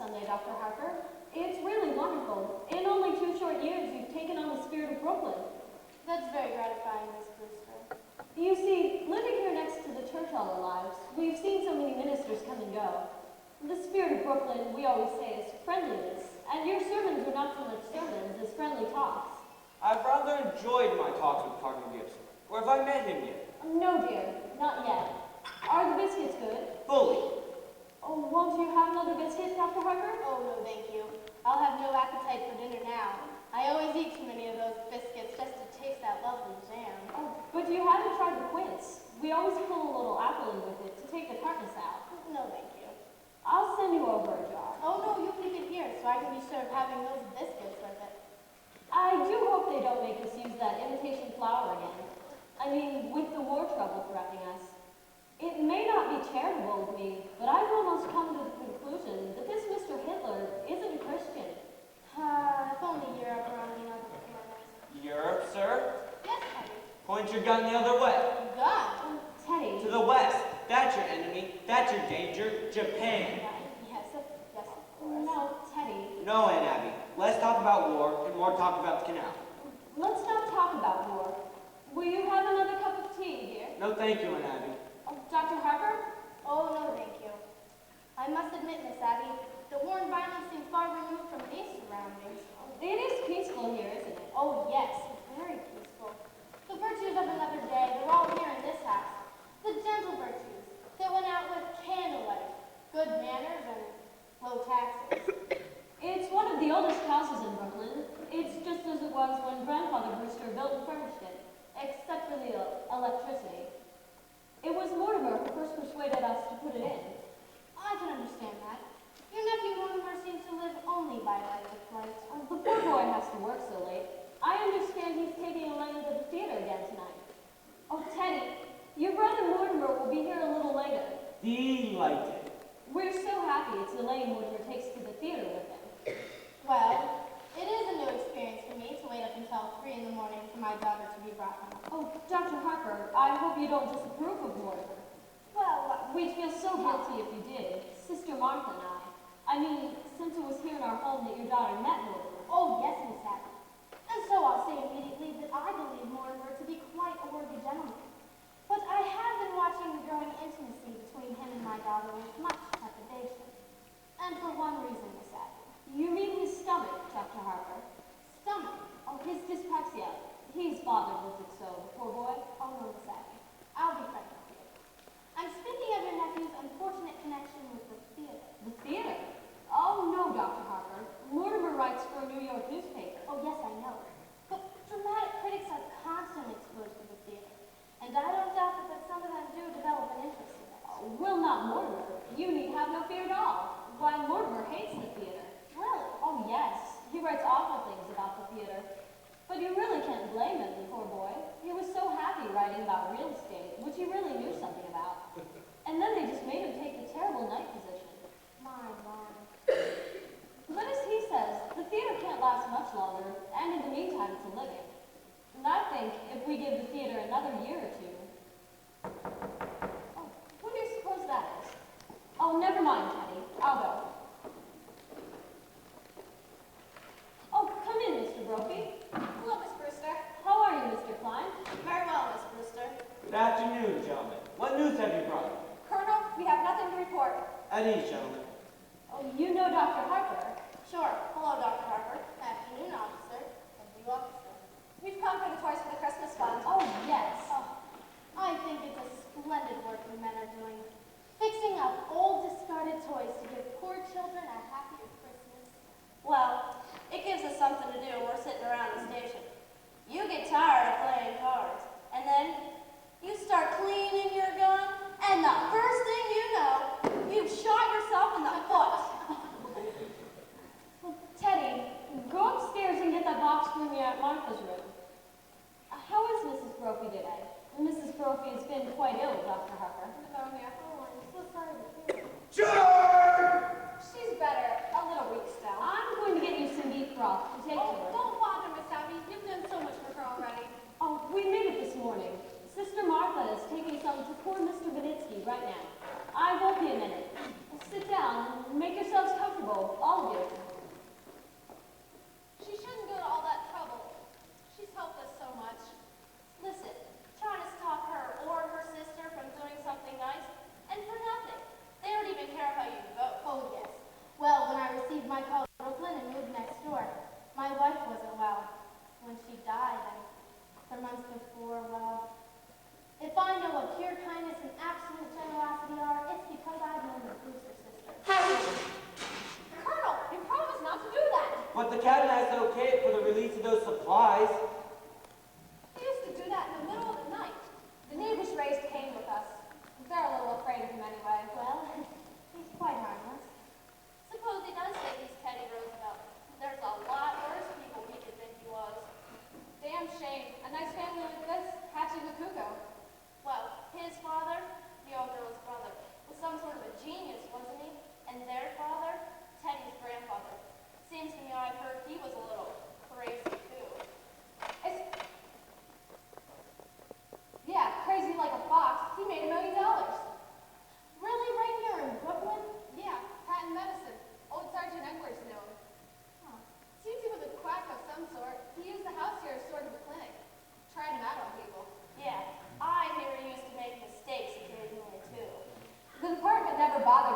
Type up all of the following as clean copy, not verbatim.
Sunday, Dr. Harper. It's really wonderful. In only 2 short years, you've taken on the spirit of Brooklyn. That's very gratifying, Miss Brewster. You see, living here next to the church all our lives, we've seen so many ministers come and go. The spirit of Brooklyn, we always say, is friendliness, and your sermons are not so much sermons as friendly talks. I've rather enjoyed my talks with Cardinal Gibson. Or have I met him yet? No, dear, not yet. Are the biscuits good? Fully. Oh, won't you have another biscuit, Dr. Harper? Oh, no, thank you. I'll have no appetite for dinner now. I always eat too many of those biscuits just to taste that lovely jam. Oh, but you haven't tried the quince. We always pull a little apple in with it to take the tartness out. No, thank you. I'll send you over a jar. Oh, no, you keep it here so I can be sure of having those biscuits with it. I do hope they don't make us use that imitation flour again. I mean, with the war trouble threatening us. It may not be charitable of me, but I've almost come to the conclusion that this Mr. Hitler isn't a Christian. If only Europe were on the other planet. Europe, sir? Yes, Teddy. Point your gun the other way. Gun? Teddy. To the west. That's your enemy. That's your danger. Japan. Yes, of course. No, Teddy. No, Aunt Abby. Let's talk about war and more talk about the canal. Let's not talk about war. Will you have another cup of tea, dear? No, thank you, Aunt Abby. Dr. Harper? Oh, no, thank you. I must admit, Miss Abby, the war and violence seem far removed from these surroundings. It is peaceful here, isn't it? Oh, yes, very peaceful. The virtues of another day, they're all here in this house. The gentle virtues that went out with candlelight, good manners, and low taxes. It's one of the oldest houses in Brooklyn. It's just as it was when Grandfather Brewster built and furnished it, except for the electricity. It was Mortimer who first persuaded us to put it in. I can understand that. Your nephew Mortimer seems to live only by electric light. The poor boy has to work so late. I understand he's taking Elaine to the theater again tonight. Oh, Teddy, your brother Mortimer will be here a little later. Delighted. We're so happy it's Elaine Mortimer takes to the theater with him. Well, it is a new experience for me to wait up until 3 in the morning for my daughter to be brought home. Oh, Dr. Harper, I hope you don't disapprove of Mortimer. Well, We'd feel so guilty if you did. Sister Martha and I. I mean, since it was here in our home that your daughter met Mortimer. oh, yes, Miss Abby. And so I'll say immediately that I believe Mortimer to be quite a worthy gentleman. But I have been watching the growing intimacy between him and my daughter with much trepidation. And for one reason, Miss Abby. You mean his stomach, Dr. Harper? Stomach. Oh, his dyspepsia. He's bothered with it so, the poor boy. Oh, no, Miss Abby. I'll be frank with you. I'm speaking of your nephew's unfortunate connection with the theater. The theater? Oh, no, Dr. Harper. Mortimer writes for a New York newspaper. Oh, yes, I know. But dramatic critics are constantly exposed to the theater. And I don't doubt that some of them do develop an interest in it. Oh, will not Mortimer. You need have no fear at all. Why, Mortimer hates the theater. Really? Oh, yes. He writes awful things about the theater. But you really can't blame him, the poor boy. He was so happy writing about real estate, which he really knew something about. And then they just made him take the terrible night position. My. But as he says, the theater can't last much longer, and in the meantime it's a living. And I think if we give the theater another year or two... Oh, who do you suppose that is? Oh, never mind, Teddy. I'll go. Oh, come in, Mr. Brophy. Hello, Miss Brewster. How are you, Mr. Klein? Very well, Miss Brewster. Good afternoon, gentlemen. What news have you brought? Colonel, we have nothing to report. At ease, gentlemen. Oh, you know Dr. Harper. Sure. Hello, Dr. Harper. Afternoon, officer. And you, officer. We've come for the toys for the Christmas fund. Oh, yes. Oh, I think it's a splendid work you men are doing. Fixing up old discarded toys to give poor children a happier Christmas. Well, it gives us something to do when we're sitting around the station. You get tired of playing cards, and then you start cleaning your gun, and the first thing you know, you've shot yourself in the foot. Well, Teddy, go upstairs and get that box from your Aunt Martha's room. How is Mrs. Brophy today? Mrs. Brophy has been quite ill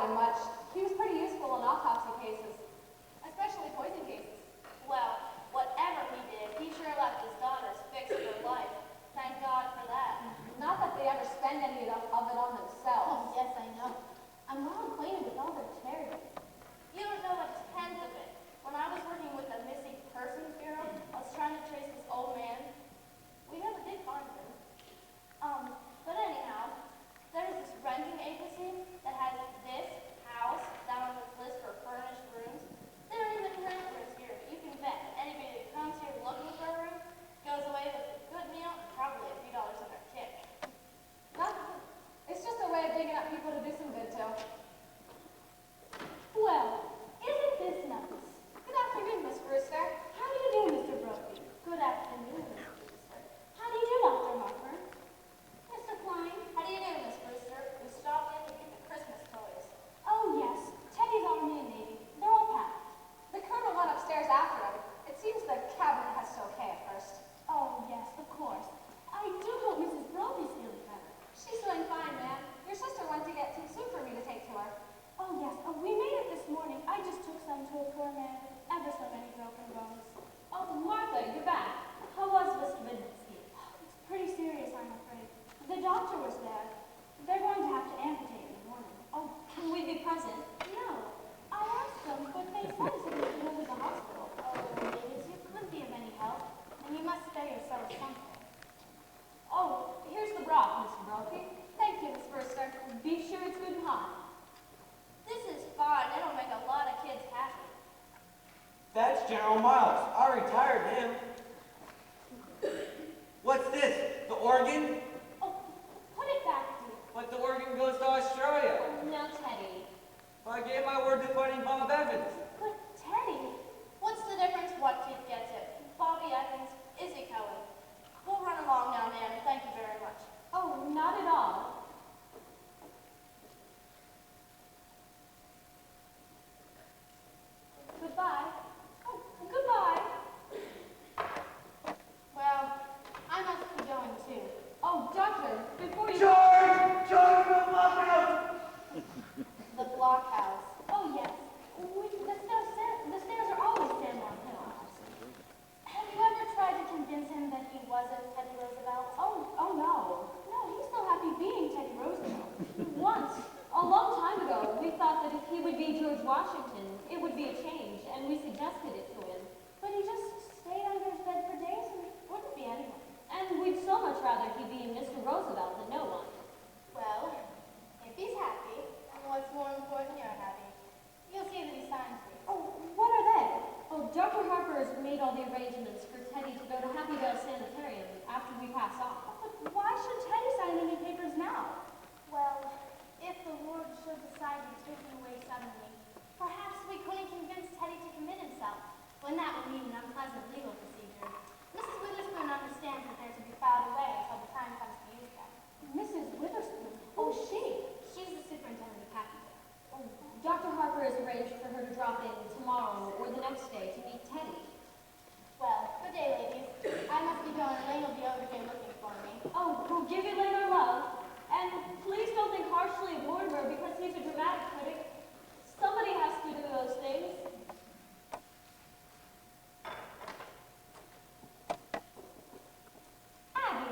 about him much. He was pretty useful in autopsy cases, especially poison cases. Well, whatever he did, he sure left his daughters fixed for life. Thank God for that. Not that they ever spend any of it on themselves. Oh, yes, I know. I'm well acquainted with all their charities. You don't know a tenth of it. When I was working with the Missing Persons Bureau, I was trying to trace this old man. We never did find him. But anyhow, there's this renting agency that has this house down on this list for furnished rooms. They don't even rent rooms here, but you can bet that anybody that comes here looking for a room goes away with a good meal and probably a few dollars on their tip. It's just a way of digging up people to do some good to. Well, isn't this nice? Good afternoon, Miss Brewster. How do you do, Mr. Brody? Good afternoon, Miss Brewster. How do you do, Dr. Harper? Mr. Klein? How do you do, Miss Brewster? We stopped in to get the Christmas toys. Oh, yes. Teddy's Army and Navy. They're all packed. The colonel went upstairs after him. It seems the cabinet has to okay at first. Oh, yes, of course. I do hope Mrs. Brody's feeling better. She's doing fine, ma'am. Your sister went to get some soup for me to take to her. Oh, yes. We made it this morning. I just took some to a poor man with ever so many broken bones. Oh, Martha, you're back. How was Mr. Vidnitsky? It's pretty serious, I'm afraid. The doctor was there. They're going to have to amputate in the morning. Oh, can we be present? No. I asked them, but they said to me to go to the hospital. Oh, ladies, you couldn't be of any help, and you must spare yourselves something. Oh, here's the broth, Mr. Brody. Thank you, Miss Brewster. Be sure it's good and hot. This is fine. It'll make a lot of kids happy. That's General Miles. I retired him. What's this? The organ? Oh, put it back, dear. But the organ goes to Australia. Now, Teddy. I gave my word to fighting Bob Evans. But Teddy, What's the difference what kid gets it? Bobby Evans, Izzy Cohen. We'll run along now, ma'am. Thank you very much. Oh, not at all. goodbye. Oh, goodbye. Well, I must be going too. Oh, Doctor, before you... George! George, the blockhouse! The blockhouse. Oh, yes. The stairs are always stand on hill. Have you ever tried to convince him that he wasn't Teddy Roosevelt? Oh, no. No, he's so happy being Teddy Roosevelt. Once, a long time ago, we thought that if he would be George Washington, it would be a change, and we suggested it to him. But he just stayed under his bed for days and wouldn't be anyone. And we'd so much rather he be Mr. Roosevelt than no one. Well, if he's happy, and what's more important, you're happy. You'll see that he signs these. Oh, what are they? Oh, Dr. Harper has made all the arrangements for Teddy to go to Happydale Sanitarium after we pass on. But why should Teddy sign any papers now? Well, if the Lord should decide to take him away suddenly, perhaps we couldn't convince Teddy to commit himself, when that would mean an unpleasant legal procedure. Mrs. Witherspoon understands that they're to be filed away until the time comes to use them. Mrs. Witherspoon? Oh, she? She's the superintendent of Happydale. Oh, Dr. Harper has arranged for her to drop in tomorrow or the next day to meet Teddy. Well, good day, ladies. I must be going. Elaine will be over here looking for me. Oh, we'll give Elaine our love. And please don't think harshly of Mortimer because he's a dramatic critic. Somebody has to do those things. Abby,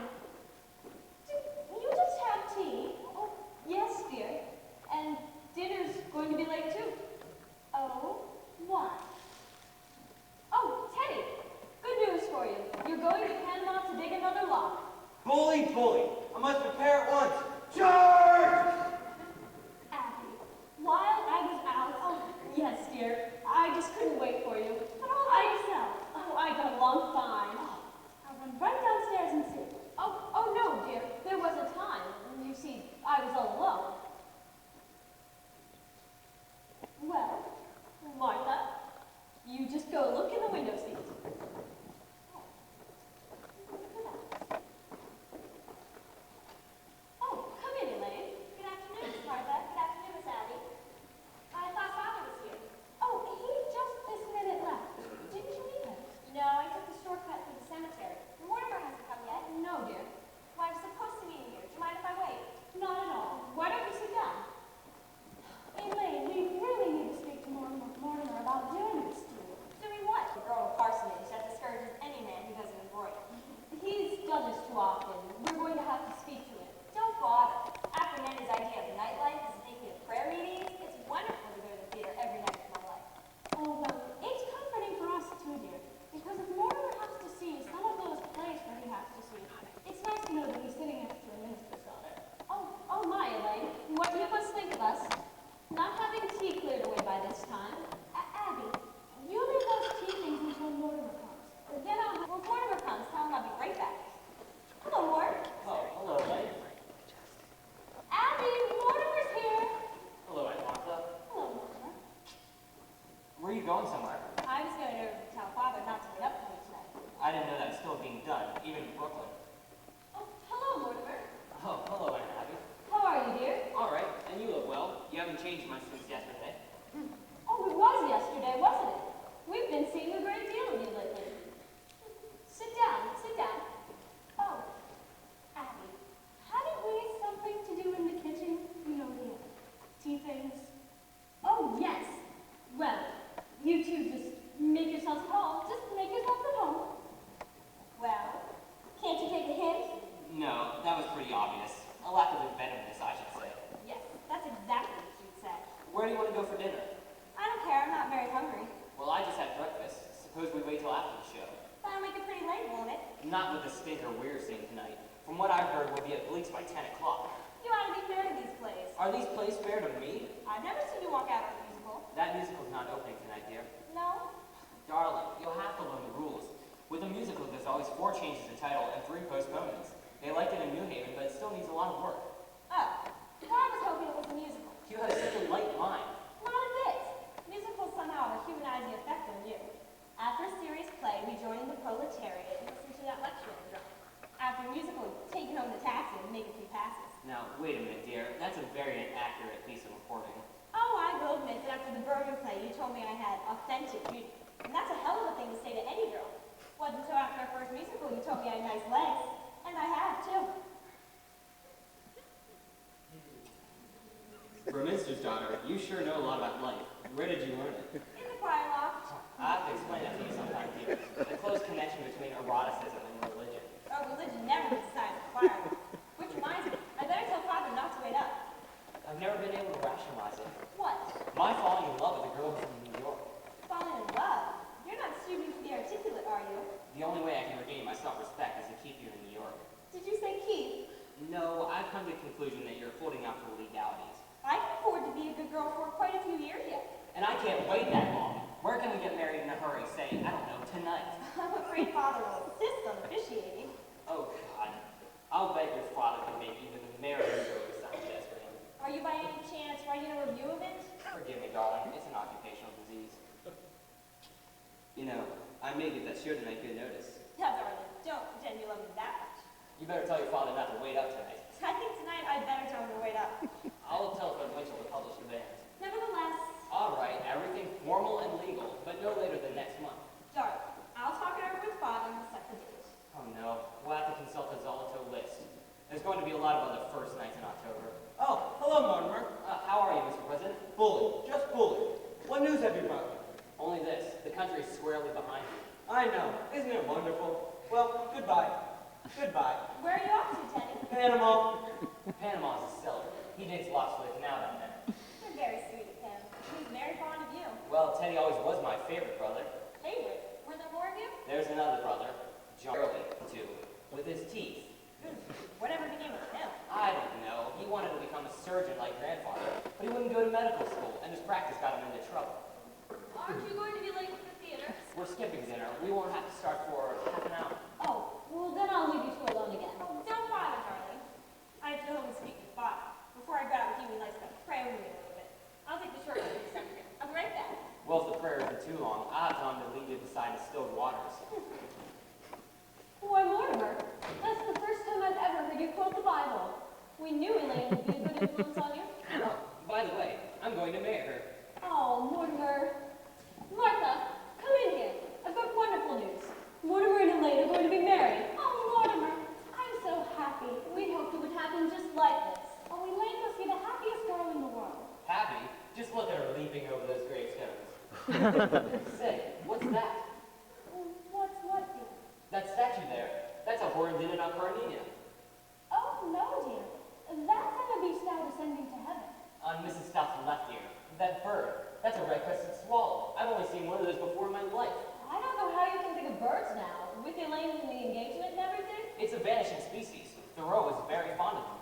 did you just have tea? Oh, yes, dear. And dinner's going to be late, too. Oh, why? Oh, Teddy, good news for you. You're going to Panama to dig another lock. Bully, bully. I must prepare at once. George! Abby, while I was out, Oh, yes, dear. I just couldn't wait for you. but all by yourself. Oh, I got along fine. I'll run right downstairs and see. Oh, no, dear. There was a time. You see, I was all alone. changed much since yesterday. Oh, it was yesterday, wasn't it? We've been seeing a great deal of you lately. Sit down, sit down. Oh, Abby, hadn't we something to do in the kitchen? You know, the tea things. Oh, yes. Well, you two just make yourselves at home. Just make yourselves at home. Well, can't you take a hint? No, that was pretty obvious. A lack of inventiveness, I should say. Yes, that's exactly what you'd say. Where do you want to go for dinner? I don't care, I'm not very hungry. Well, I just had breakfast. Suppose we wait till after the show. That'll make it pretty late, won't it? Not with the stinker we're seeing tonight. From what I've heard, we'll be at Bleak's by 10 o'clock. You ought to be fair to these plays. Are these plays fair to me? I've never seen you walk out of a musical. That musical's not opening tonight, dear. No? Darling, you'll have to learn the rules. With a musical, there's always 4 changes to title and 3 postponements. They liked it in New Haven, but it still needs a lot of work. Oh, well, I was hoping it was a musical. You have such a light mind. Not a bit. Musicals somehow have a humanizing effect on you. After a serious play, we join in the proletariat and listen to that lecture on drama. After a musical, take you home to taxi and make a few passes. Now, wait a minute, dear. That's a very inaccurate piece of reporting. Oh, I will admit that after the Bergen play, you told me I had authentic beauty. And that's a hell of a thing to say to any girl. Wasn't until after our first musical you told me I had nice legs. And I have, too. For a minister's daughter, you sure know a lot about life. Where did you learn it? In the choir loft. I have to explain that to you sometime, dear. The close connection between eroticism and religion. Oh, religion never decides the choir. Which reminds me, I better tell Father not to wait up. I've never been able to rationalize it. What? My falling in love with a girl from New York. Falling in love? You're not striving for the articulate, are you? The only way I can regain my self-respect is to keep you in New York. Did you say Keith? No, I've come to the conclusion that you're holding out for legalities. I can afford to be a good girl for quite a few years yet. And I can't wait that long. Where can we get married in a hurry? Say, I don't know, tonight. I'm afraid Father will insist on officiating. Oh, God. I'll bet your father can make even the marriage story sound desperate. Are you by any chance writing a review of it? Forgive me, darling. It's an occupational disease. You know, I may get that show tonight, good notice. Now, darling, don't pretend you love me that much. You better tell your father not to wait up tonight. I think tonight I'd better tell him to wait up. I'll telephone Mitchell to publish the band. Nevertheless, All right, everything formal and legal, but no later than next month. darling, I'll talk it over with Father and we'll set the date. Oh no, we'll have to consult the Zoloto list. There's going to be a lot of other first nights in October. Oh, hello, Mortimer. How are you, Mr. President? Bully, just bully. What news have you brought me? Only this, the country is squarely behind you. I know. Isn't it wonderful? Well, goodbye. Goodbye. Where are you off to, Teddy? Panama. Panama's a cellar. He digs lots for the canal down there. You're very sweet of him. He's very fond of you. Well, Teddy always was my favorite brother. Favorite? Were there more of you? There's another brother, John Early, too, with his teeth. Whatever became of him? I don't know. He wanted to become a surgeon like grandfather, but he wouldn't go to medical school, and his practice got him into trouble. Aren't you going to be late for the theater? We're skipping dinner. We won't have to start for half an hour. Oh, well then I'll leave you two alone again. Oh, don't bother, darling. I have to go home and speak with Father. Before I go out with you, he likes to pray over me a little bit. I'll take the short cut to the cemetery. I'll be right back. Well, if the prayer isn't too long, I'll have time to lead you beside distilled waters. Why, Mortimer, that's the first time I've ever heard you quote the Bible. We knew Elaine would be a good influence on you. Oh, by the way, I'm going to marry her. Oh, Mortimer. Martha, come in here. I've got wonderful news. Mortimer and Elaine are going to be married. Oh, Mortimer, I'm so happy. We hoped it would happen just like this. Oh, Elaine must be the happiest girl in the world. Happy? Just look at her leaping over those gravestones. Say, what's that? What's what, dear? That statue there. That's a Horrendina Carnina. Oh, no, dear. That's Annabeth Stout ascending to heaven. On Mrs. Stout's left ear. That bird. That's a red-crested swallow. I've only seen one of those before in my life. I don't know how you can think of birds now, with Elaine and the engagement and everything. It's a vanishing species. Thoreau is very fond of them.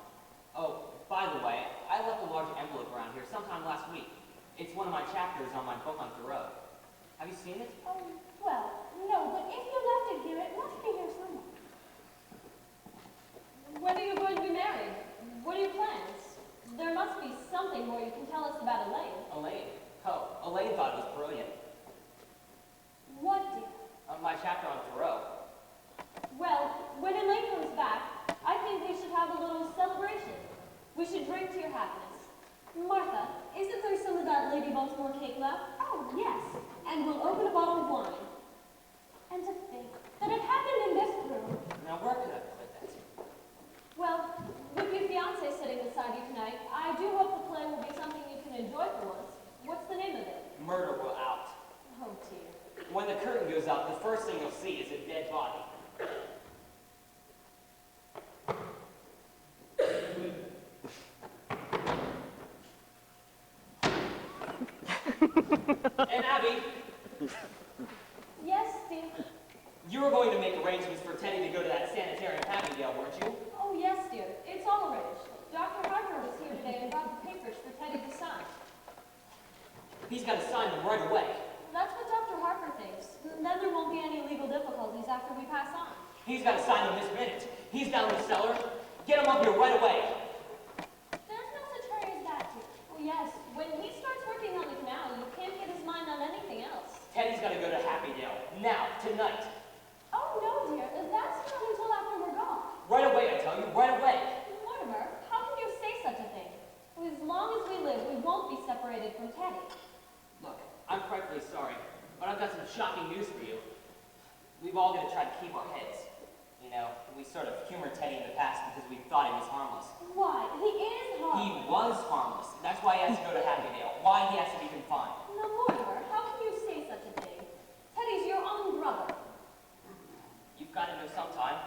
Oh, by the way, I left a large envelope around here sometime last week. It's one of my chapters on my book on Thoreau. Have you seen it? Oh, well, no, but if you left it here, it must be here somewhere. When are you going to be married? What are your plans? There must be something more you can tell us about Elaine. Elaine. Oh, Elaine thought it was brilliant. What, dear? My chapter on Thoreau. Well, when Elaine comes back, I think we should have a little celebration. We should drink to your happiness. Martha, isn't there some of that Lady Baltimore cake left? Oh, yes. And we'll open a bottle of wine. And to think that it happened in this room. Now, where could I put that? Well, with your fiancé sitting beside you tonight, I do hope the play will be something you can enjoy for once. What's the name of it? Murder will out. Oh, dear. When the curtain goes up, the first thing you'll see is a dead body. And Abby, Yes, dear. you were going to make arrangements for Teddy to go to that sanitarium Happydale, weren't you? Oh, yes, dear. It's all arranged. Dr. Harper was here today and brought the papers for Teddy to sign. He's got to sign them right away. That's what Dr. Harper thinks. Then there won't be any legal difficulties after we pass on. He's got to sign them this minute. He's down in the cellar. Get him up here right away. There's no such hurry as that, dear. Oh, yes. When he starts working on the canal, you can't get his mind on anything else. Teddy's got to go to Happydale. Now, tonight. Oh, no, dear. That's not until after we're gone. Right away, I tell you. Right away. Mortimer, how can you say such a thing? As long as we live, we won't be separated from Teddy. Look, I'm frightfully sorry, but I've got some shocking news for you. We've all got to try to keep our heads. You know, we sort of humored Teddy in the past because we thought he was harmless. Why? He is He harmless. was harmless. That's why he has to go to Happydale. Why he has to be confined. Now, Mortimer, how can you say such a thing? Teddy's your own brother. You've got to know sometime.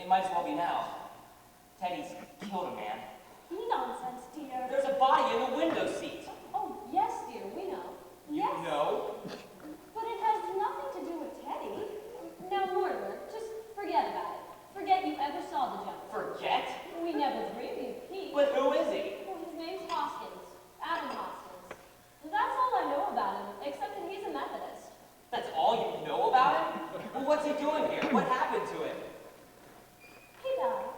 It might as well be now. Teddy's killed a man. Nonsense, dear. There's a body in the window seat. Oh, yes, dear, we know. You Yes. know? But it has nothing to do with Teddy. Now, Mortimer, just forget about it. Forget you ever saw the gentleman. Forget? We never dreamed you'd peep. But who is he? Well, his name's Hoskins. Adam Hoskins. That's all I know about him, except that he's a Methodist. That's all you know about him? Well, what's he doing here? What happened to him? He died.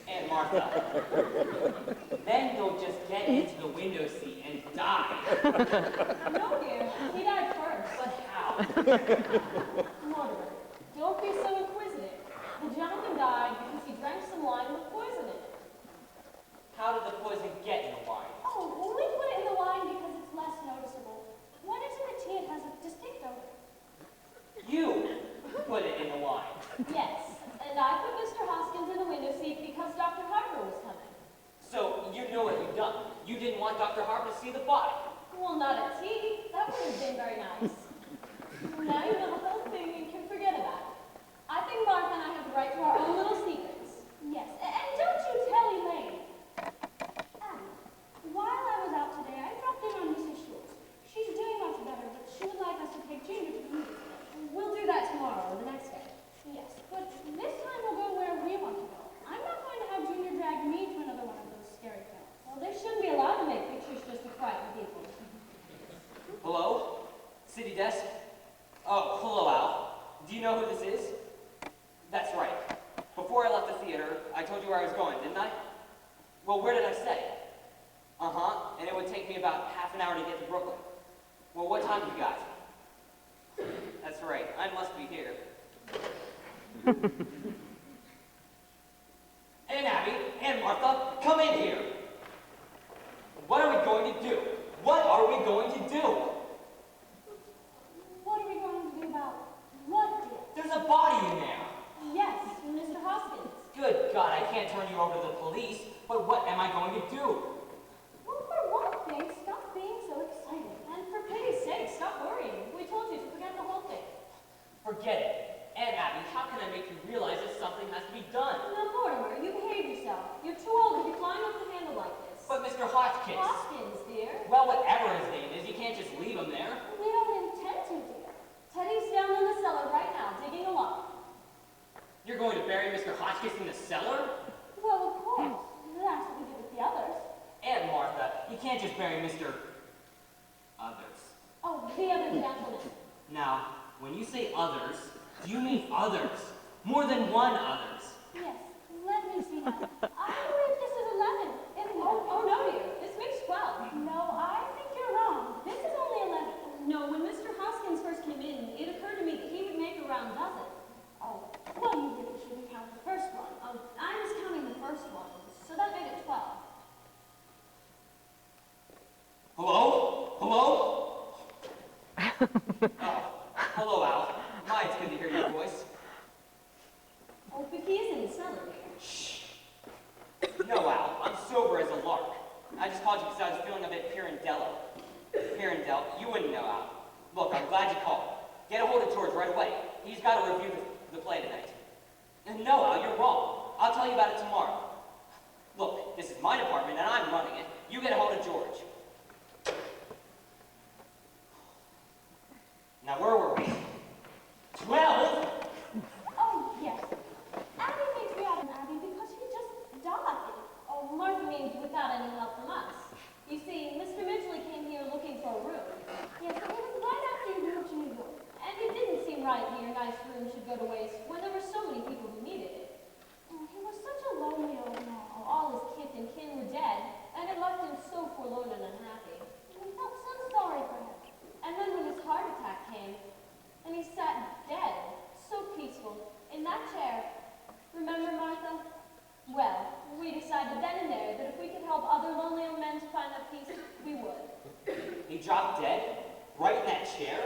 Aunt Martha. Then don't just get into the window seat and die. No, dear, he died first. But how? Mortimer, don't be so inquisitive. The gentleman died because he drank some wine with poison in it. How did the poison get in the wine? Oh, we put it in the wine because it's less noticeable. When it's in the tea, it has a distinct odor. You put it in the wine. Yes, and I put Mr. Hoskins in the window seat because Dr. Harper was coming. So you know what you've done. You didn't want Dr. Harper to see the body. Well, not at tea. That would have been very nice. Now you know the whole thing and can forget about it. I think Martha and I have the right to our own little secrets. Yes, and don't you tell Elaine. Abby, while I was out today, I dropped in on Mrs. Schultz. She's doing much better, but she would like us to take Junior to the movies. We'll do that tomorrow or the next day. Yes, but this time we'll go where we want to go. I'm not going to have Junior drag me to another one of those scary films. Well, they shouldn't be allowed to make pictures just to frighten people. Hello? City desk? Oh, hello, Al. Do you know who this is? That's right. Before I left the theater, I told you where I was going, didn't I? Well, where did I say? Uh-huh, and it would take me about half an hour to get to Brooklyn. Well, what time you got? That's right, I must be here. And Abby, and Martha, come in here. What are we going to do? What are we going to do? What are we going to do about what, dear? There's a body in there. Yes, Mr. Hoskins. Good God, I can't turn you over to the police, but what am I going to do? Well, for one thing, stop being so excited. And for pity's sake, stop worrying. We told you to forget the whole thing. Forget it. Aunt Abby, how can I make you realize that something has to be done? Now, Mortimer, you behave yourself. You're too old to be flying off the handle like this. But Mr. Hotchkiss. Hoskins, dear. Well, whatever his name is, you can't just leave him there. We don't intend to, dear. Teddy's down in the cellar right now, digging a lot. You're going to bury Mr. Hotchkiss in the cellar? Well, of course. That's what we did with the others. Aunt Martha, you can't just bury Mr. Others. Oh, the other gentleman. Now, when you say others, do you mean others? More than one others? Yes, let me see that. I believe this is 11, isn't it? Oh, no, dear. This makes 12. No, I think you're wrong. This is only 11. No, when Mr. Hoskins first came in, it occurred to me that he would make around a dozen. Oh, well, you really shouldn't count the first one. I was counting the first one, so that made it 12. Oh, hello, Al. My, it's good to hear your voice. Oh, but he is in the cellar here. Shh. No, Al, I'm sober as a lark. I just called you because I was feeling a bit Pirandello. Pirandel, you wouldn't know, Al. Look, I'm glad you called. Get a hold of George right away. He's got to review the play tonight. And no, Al, you're wrong. I'll tell you about it tomorrow. Look, this is my department and I'm running it. You get a hold of George. Now, where were we? 12? Oh, yes. Abby thinks we had an Abby because he just died. Oh, Martha means without any help from us. You see, Mr. Midgley came here looking for a room. Yes, it was right after you moved to New York. And it didn't seem right your nice room should go to waste when there were so many people who needed it. Oh, he was such a lonely old man. Oh, all his kith and kin were dead, and it left him so forlorn and unhappy. We felt so sorry for him. And then when his heart attack came, and he sat dead, so peaceful, in that chair. Remember, Martha? Well, we decided then and there that if we could help other lonely old men to find that peace, we would. He dropped dead? Right in that chair?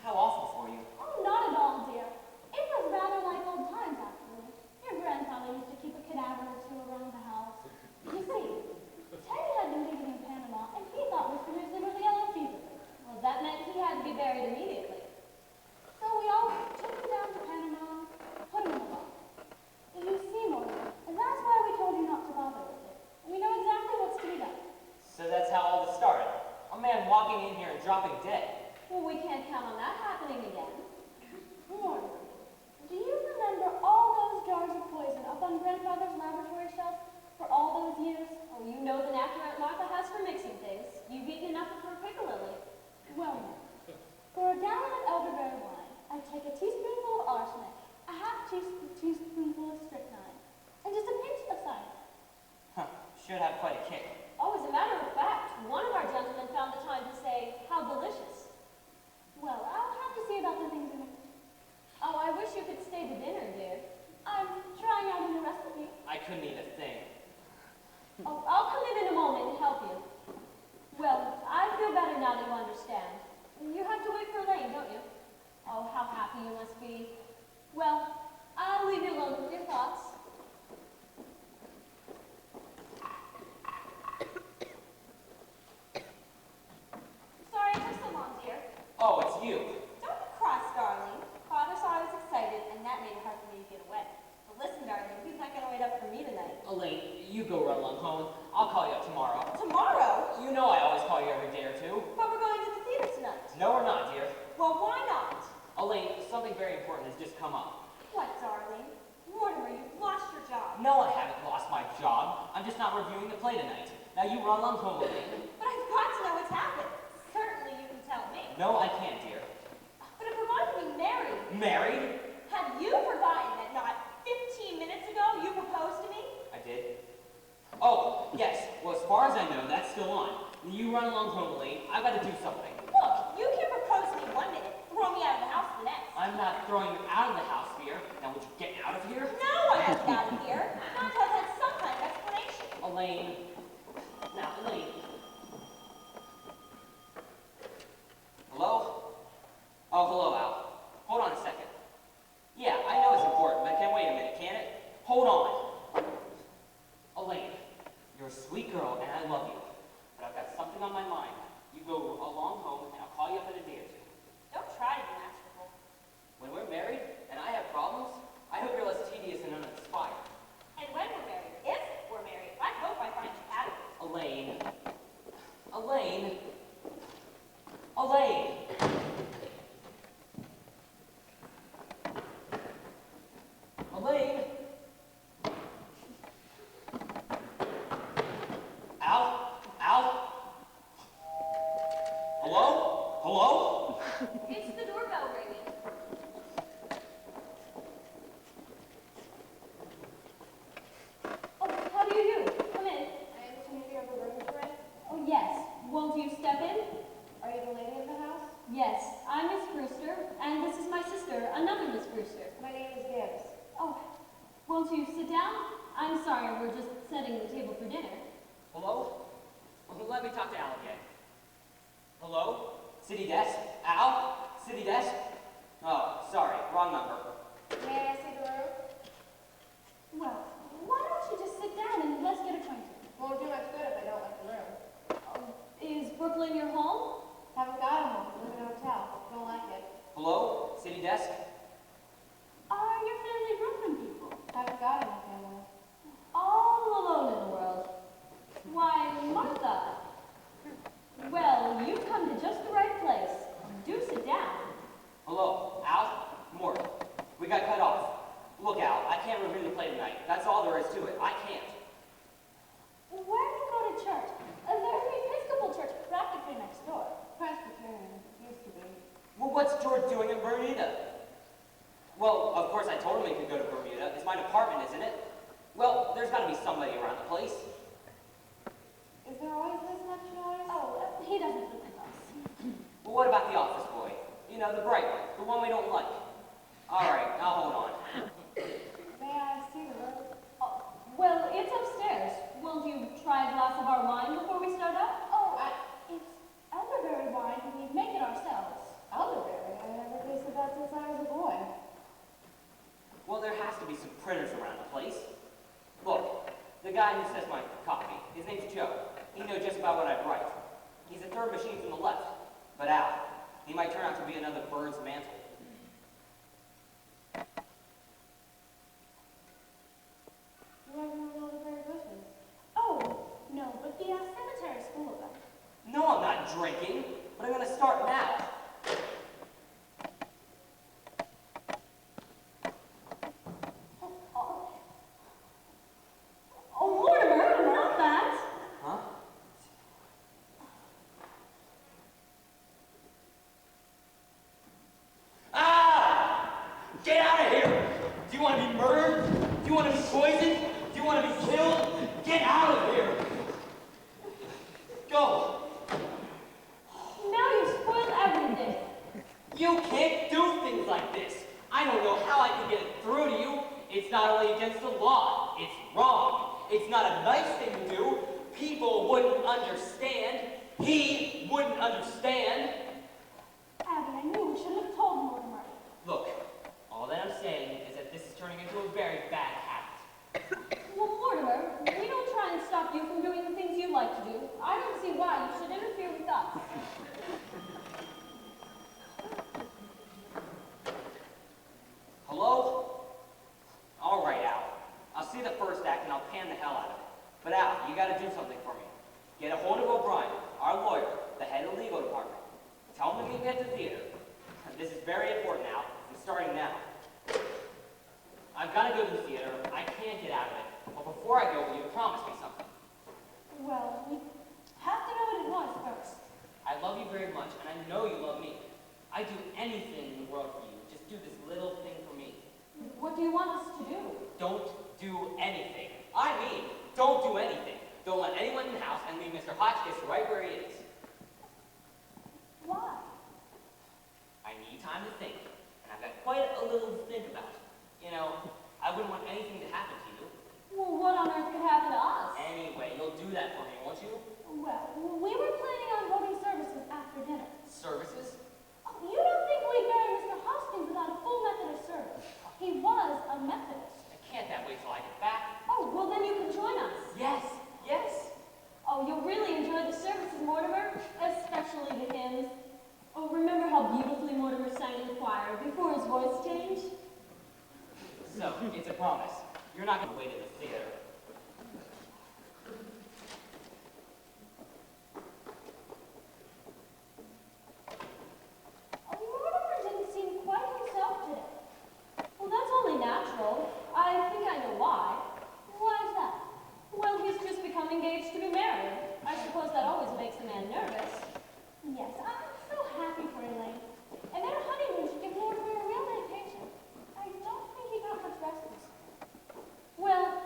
How awful for you. Oh, not at all, dear. It was rather like old times, actually. Your grandfather used to keep a cadaver or two around the house. You see, Teddy had been living in Panama, and he thought Mr. Midgley was a yellow fever. Well, that meant he had to be buried immediately. So we all took him down to Panama, put him in a box. You see, Morgan, and that's why we told you not to bother with it. We know exactly what's to be done. So that's how all this started. A man walking in here and dropping dead. Well, we can't count on that happening again. Morgan, do you remember all those jars of poison up on Grandfather's laboratory shelf for all those years? Oh, you know the knack Aunt Martha has for mixing things. You've eaten enough of her piccalilli. Well, now, for a gallon of elderberry wine, I take a teaspoonful of arsenic, a half teaspoonful of strychnine, and just a pinch of cyanide. Huh, should have quite a kick. Oh, as a matter of fact, one of our gentlemen found the time to say, how delicious. Well, I'll have to see about the things in it. Oh, I wish you could stay to dinner, dear. I'm trying out a new recipe. I couldn't eat a thing. Oh, I'll come in a moment and help you. Well, I feel better now that you understand. You have to wait for Elaine, don't you? Oh, how happy you must be. Well, I'll leave you alone with your thoughts. Sorry it took so long, dear. Oh, it's you. Don't be cross, darling. Father saw I was excited, and that made it hard for me to get away. But listen, darling, he's not going to wait up for me tonight. Elaine, you go run along home. I'll call you up tomorrow. Tomorrow? You know I always call you every day or two. But we're going to the theater tonight. No, we're not, dear. Well, why not? Elaine, something very important has just come up. What, darling? Mortimer, you've lost your job. No, I haven't lost my job. I'm just not reviewing the play tonight. Now you run along home, Elaine. But I've got to know what's happened. Certainly you can tell me. No, I can't, dear. But if we're going to be married, Married? have you forgotten that not 15 minutes ago you proposed to me? I did. Oh, yes. Well, as far as I know, that's still on. You run along home, Elaine. I've got to do something. Look, you can propose to me one minute, throw me out of the house the next. I'm not throwing you out of the house, dear. Now, would you get out of here? No, I won't get out of here. Not until I've had some kind of explanation. Elaine. Now, Elaine. Hello? Oh, hello, Al. Hold on a second. Yeah, I know it's important, but can wait a minute, can it? Hold on. Elaine, you're a sweet girl, and I love you. But I've got something on my mind. You go along home, and I'll call you up in a day or two. Don't try to be masterful. When we're married, and I have problems, I hope you're less tedious and uninspired. And when we're married, if we're married, I hope I find you happy. Elaine. Elaine. Elaine. Elaine. Al? Al? Hello? Hello? It's the doorbell ringing. Oh, how do you do? Come in. I understand you have a room to rent. Oh, yes. Won't you step in? Are you the lady of the house? Yes, I'm Miss Brewster, and this is my sister, another Miss Brewster. My name is Gibbs. Oh, won't you sit down? I'm sorry, we're just setting the table for dinner. Hello? Let me talk to Al again. Hello? City desk? Al? still in your home? Haven't got him. Live in a hotel. Don't like it. Hello? City desk? Are your family Brooklyn people? Haven't got any family. All alone in the world? Why, Martha. Well, you've come to just the right place. Do sit down. Hello? Al? Mort. We got cut off. Look, Al, I can't review the play tonight. That's all there is to it. I can't. Where do you go to church? There's an Episcopal church practically next door. Presbyterian. Used to be. Well, what's George doing in Bermuda? Well, of course I told him he could go to Bermuda. It's my department, isn't it? Well, there's got to be somebody around the place. Is there always this much noise? Oh, he doesn't live with us. Well, what about the office boy? You know, the bright one, the one we don't like. All right, now hold on. May I see the room? Oh, well, it's upstairs. Won't you try a glass of our wine before we start up? Oh, it's elderberry wine, and we make it ourselves. Elderberry? I never tasted that since I was a boy. Well, there has to be some printers around the place. Look, the guy who says my copy, his name's Joe. He knows just about what I write. He's the third machine from the left. But Al, he might turn out to be another bird's mantle. You have no elderberry bushes? Oh, no, but the cemetery's full of them. No, I'm not drinking, but I'm going to start now. Oh, Mortimer, not that. Huh? Ah! Get out of here! Do you want to be murdered? Do you want to be poisoned? Do you want to be killed? Get out of here! Go! Now you've spoiled everything. You can't do things like this. I don't know how I can get it through to you. It's not only against the law, it's wrong. It's not a nice thing to do. People wouldn't understand. He wouldn't understand. Abby, I knew we shouldn't have told Mortimer. Look, all that I'm saying is that this is turning into a very bad habit. Well, Mortimer, we don't try and stop you from doing the things you like to do. I don't see why you should interfere with us. Hello? All right, Al. I'll see the first act and I'll pan the hell out of it. But Al, you gotta do something for me. Get a hold of O'Brien, our lawyer, the head of the legal department. Tell him to meet me at the theater. This is very important, Al. I'm starting now. I've got to go to the theater. I can't get out of it. But before I go, will you promise me something? Well, we have to know what it was first. I love you very much, and I know you love me. I'd do anything in the world for you. Just do this little thing for me. What do you want us to do? Don't do anything. I mean, don't do anything. Don't let anyone in the house and leave Mr. Hotchkiss right where he is. Why? I need time to think, and I've got quite a little to think about. You know, I wouldn't want anything to happen to you. Well, what on earth could happen to us? Anyway, you'll do that for me, won't you? Well, we were planning on holding services after dinner. Services? Oh, you don't think we'd bury Mr. Hoskins without a full Methodist service? He was a Methodist. I can't that wait till I get back. Oh, well then you can join us. Yes, yes. Oh, you'll really enjoy the services, Mortimer, especially the hymns. Oh, remember how beautifully Mortimer sang in the choir before his voice changed? So, it's a promise. You're not going to wait in the theater. Oh, Mortimer didn't seem quite himself today. Well, that's only natural. I think I know why. Why is that? Well, he's just become engaged to be married. I suppose that always makes a man nervous. Yes, I'm so happy for Elaine. And their honeymoon should give Mortimer a real vacation. I don't think he got much rest this summer. Well,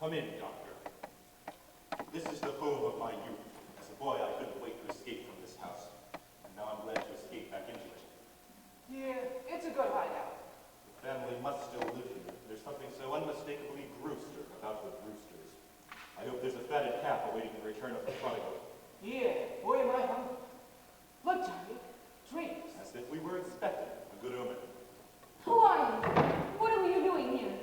Come in, Doctor. This is the home of my youth. As a boy, I couldn't wait to escape from this house. And now I'm glad to escape back into it. Yeah, it's a good hideout. The family must still live here. There's something so unmistakably Brewster about the Brewsters. I hope there's a fatted calf awaiting the return of the prodigal. Yeah, boy am I hungry. Look, Johnny, drinks. As if we were expecting a good omen. Who are you? What are you doing here?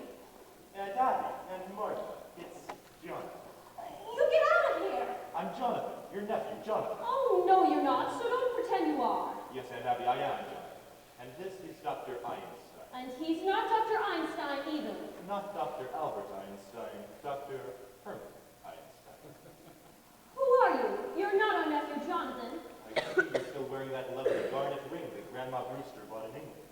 Daddy and Martha, it's Jonathan. You get out of here! I'm Jonathan, your nephew, Jonathan. Oh, no, you're not, so don't pretend you are. Yes, Aunt Abby, I am Jonathan. And this is Dr. Einstein. And he's not Dr. Einstein either. Not Dr. Albert Einstein, Dr. Herman Einstein. Who are you? You're not our nephew, Jonathan. I see you're still wearing that lovely garnet ring that Grandma Brewster bought in England.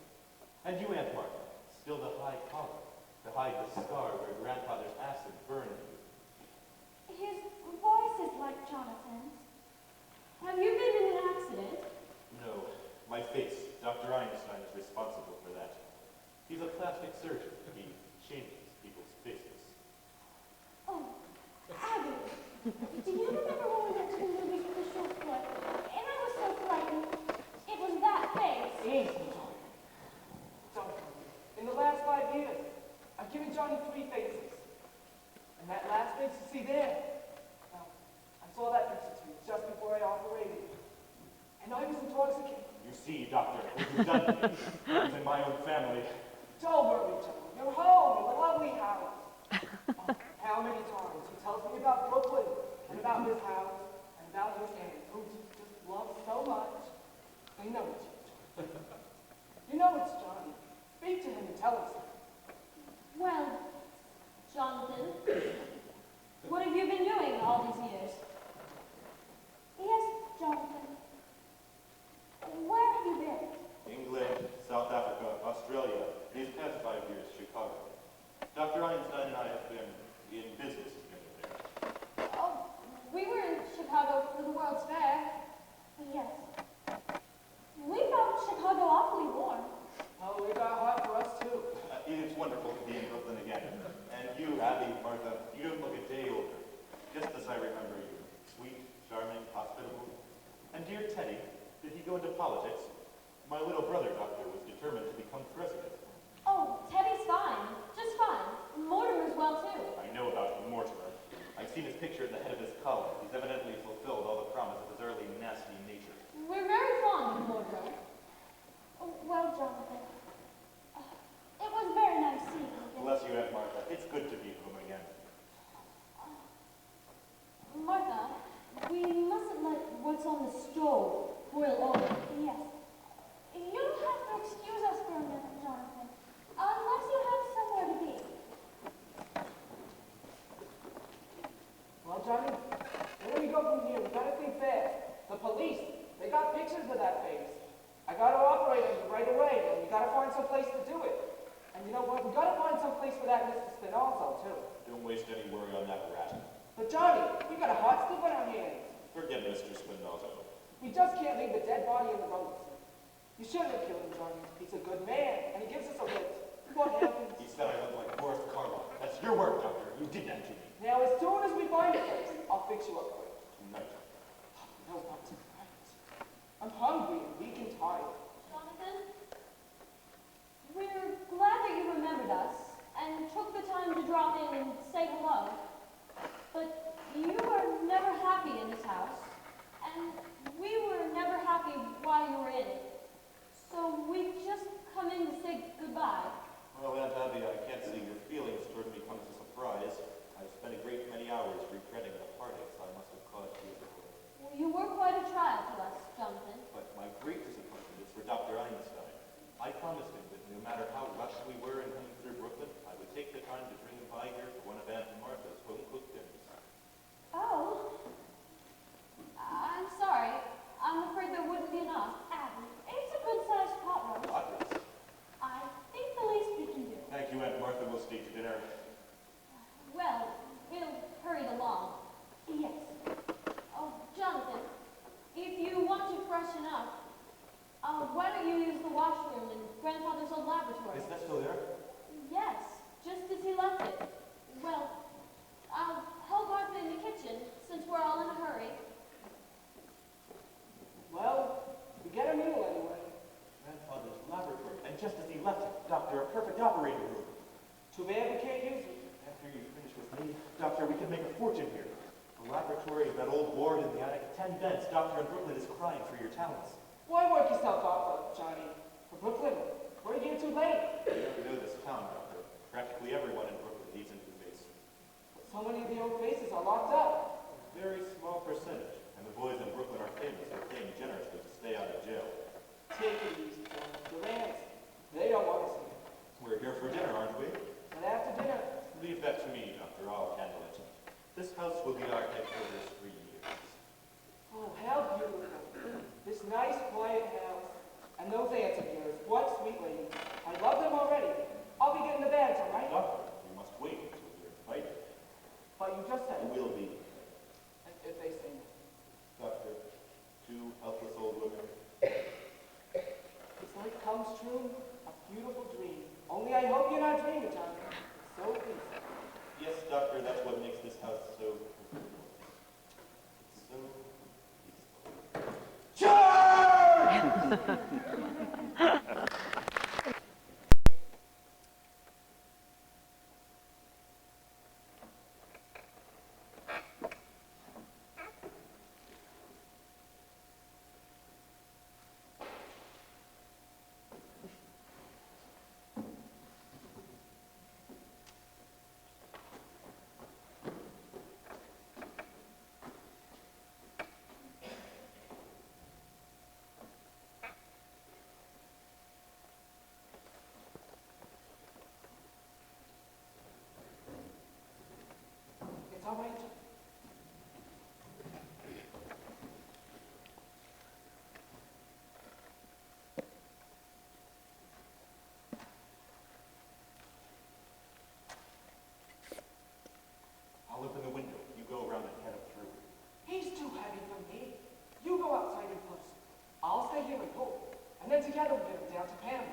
And you, Aunt Martha, still the high collar, to hide the scar where Grandfather's acid burned you. His voice is like Jonathan's. Have you been in an accident? No, my face. Dr. Einstein is responsible for that. He's a plastic surgeon. He changes people's faces. Oh, Abby, do you remember when we went to the movies with the short clip? And I was so frightened. It was that face. Easy, Johnny. Don't worry. In the last 5 years, I've given Johnny 3 faces. And that last face you see there, well, I saw that picture too just before I operated. And I was intoxicated. You see, Doctor, what you've done to me. It's in my own family. Don't worry, Johnny. You're home in a lovely house. Oh, how many times he tells me about Brooklyn and about his house and about his aunt, who he just loves so much. I know it's you, Johnny. You know it's Johnny. Speak to him and tell him so. Well, Jonathan, what have you been doing all these years? Yes, Jonathan. Where have you been? England, South Africa, Australia, these past 5 years, Chicago. Dr. Einstein and I have been in business together there. Oh, we were in Chicago for the World's Fair. Yes. We found Chicago awfully warm. Oh, it got hot for us too. It's wonderful to be in Brooklyn again. And you, Abby, Martha, you don't look a day older. Just as I remember you. Sweet, charming, hospitable. And dear Teddy, did he go into politics? My little brother, Doctor, was determined to become president. Oh, Teddy's fine. Just fine. Mortimer's well, too. I know about Mortimer. I've seen his picture at the head of his column. He's evidently fulfilled all the promise of his early nasty nature. We're very fond of Mortimer. Oh, well, Jonathan, it was very nice seeing you. Bless you, Aunt Martha. It's good to be home again. Martha, we mustn't let what's on the stove boil over. Yes. You'll have to excuse us for a minute, Jonathan, unless you have somewhere to be. Well, Johnny, where do we go from here? We gotta think fast. The police, they got pictures of that face. I gotta operate on you right away, and we gotta find some place to do it. And you know what? We gotta find some place for that Mr. Spinoza, too. Don't waste any worry on that rat. But Johnny, we got a hot stick on our hands. Forget Mr. Spinoza. We just can't leave the dead body in the road. You shouldn't have killed him, Johnny. He's a good man, and he gives us a lift. What happened? He said I look like Boris Karloff. That's your work, Doctor. You did that to me. Now, as soon as we find a place, I'll fix you up quick. Tonight. No, not tonight. I'm hungry and weak and tired. Jonathan, we're glad that you remembered us and took the time to drop in and say hello. But you were never happy in this house, and we were never happy while you were in it. So we've just come in to say goodbye. Well, Aunt Abby, I can't see your feelings toward me come as a surprise. I've spent a great many hours regretting the laboratory, that old ward in the attic, 10 beds. Doctor in Brooklyn is crying for your talents. Why work yourself up, Johnny? For Brooklyn, we're a year too late. You never know this town, Doctor. Practically everyone in Brooklyn needs a new face. But so many of the old faces are locked up. Very small percentage, and the boys in Brooklyn are famous for paying generously to stay out of jail. Take it easy, John. The Rams, they don't want to see it. We're here for dinner, aren't we? But after dinner, Leave that to me, Doctor. I'll handle it. This house will be our headquarters for years. oh, how beautiful. This nice, quiet house. And those aunts of yours, what sweet ladies. I love them already. I'll be getting the bags, all right? Doctor, you must wait until we're invited. But you just said, You will be. if they say no. Doctor, two helpless old women. It's like comes true, a beautiful dream. Only I hope you're not dreaming, John. It's so peaceful. Yes, Doctor, that's what makes this house so It's all right, John. I'll open the window. You go around and head up through. He's too heavy for me. You go outside in first. I'll stay here and pull. And then together we'll get him down to Panama.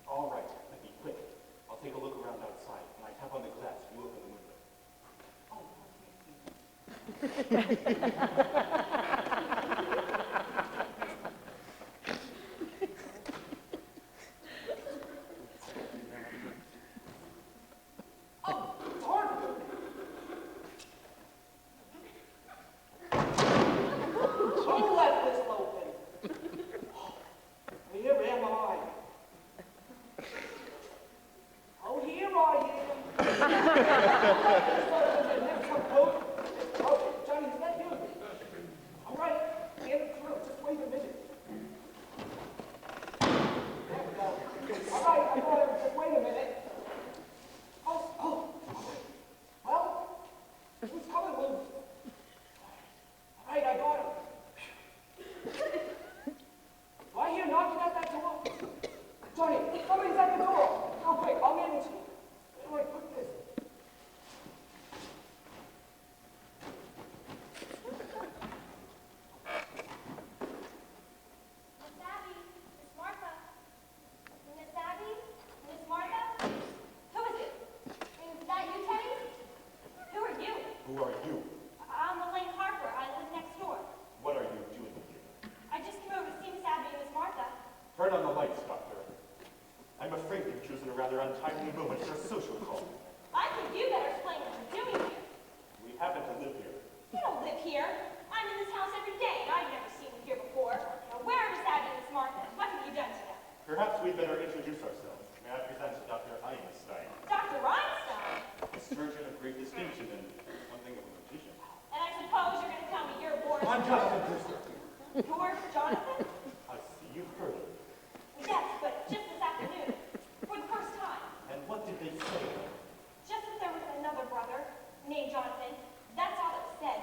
All right, but be quick. I'll take a look around outside. When I tap on the glass, you open the window. Oh, oh, darn it. Who left this open? Here am I. Oh, here I am. Okay, Johnny, is that you? All right, hand it through. Just wait a minute. There we go. All right, I got him. Just wait a minute. Oh. Well, who's coming loose? All right, I got him. Do I hear knocking at that door? Johnny, somebody's at the door. Real quick, I'll manage it. Where do I put this? Miss Abby, Miss Martha. Miss Abby, Miss Martha. Who is it? Is that you, Teddy? Who are you? Who are you? I'm Elaine Harper. I live next door. What are you doing here? I just came over to see Miss Abby and Miss Martha. Turn on the lights, Doctor. I'm afraid you've chosen a rather untimely moment for a social call. I think you better explain what you're doing here. We happen to live here. You don't live here. I'm in this house every day, and I've never seen you here before. Now, where are Miss Abby and Miss Martha? What have you done to them? Perhaps we'd better introduce ourselves. May I present Dr. Einstein, Dr. Einstein? a surgeon of great distinction and something of a magician. And I suppose you're going to tell me you're born... I'm Jonathan Brewster. You're Jonathan? I see you've heard of me. Yes, but just this afternoon. For the first time. And what did they say? Just that there was another brother named Jonathan. That's all it said.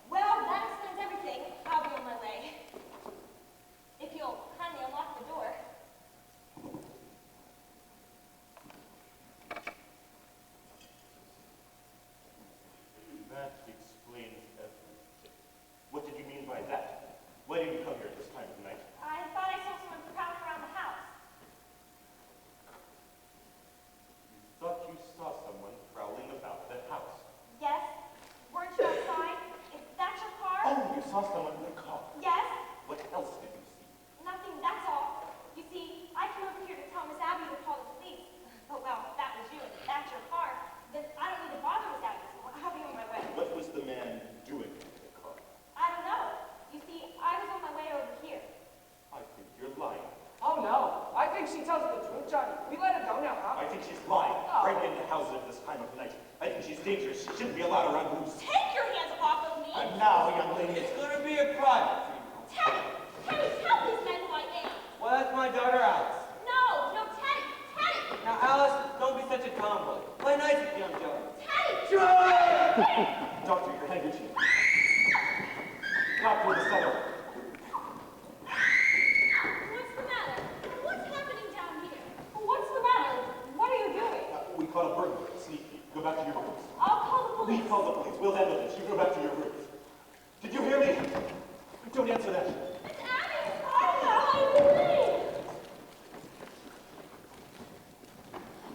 Well, that explains everything. I'll be on my way. If you'll kindly unlock the door. That explains everything. What did you mean by that? Why did you come here at this time of night? I thought I saw someone prowling around the house. You thought you saw someone prowling about the house. Yes? Weren't you outside? Is that your car? Oh, you saw someone in the car. Yes? What else did you see? Nothing, that's all. You see, I came over here to tell Miss Abby to call the police. But well, if that was you and that's your car, then I don't need to bother Miss Abby. So I'll be on my way. What was the man doing? lady. It's gonna be a private funeral. Teddy! Teddy, tell these men who I am! Well, that's my daughter, Alice. No, no, Teddy! Teddy! Now, Alice, don't be such a tomboy. Play nice with young Joe. Teddy! Doctor, your handkerchief. Cop for the cellar. What's the matter? What's happening down here? What's the matter? What are you doing? We caught a burglar. Sneak thief. Go back to your rooms. I'll call the We police. call the police. We'll handle this. You go back to your rooms. Did you hear me? Don't answer that. It's Abby!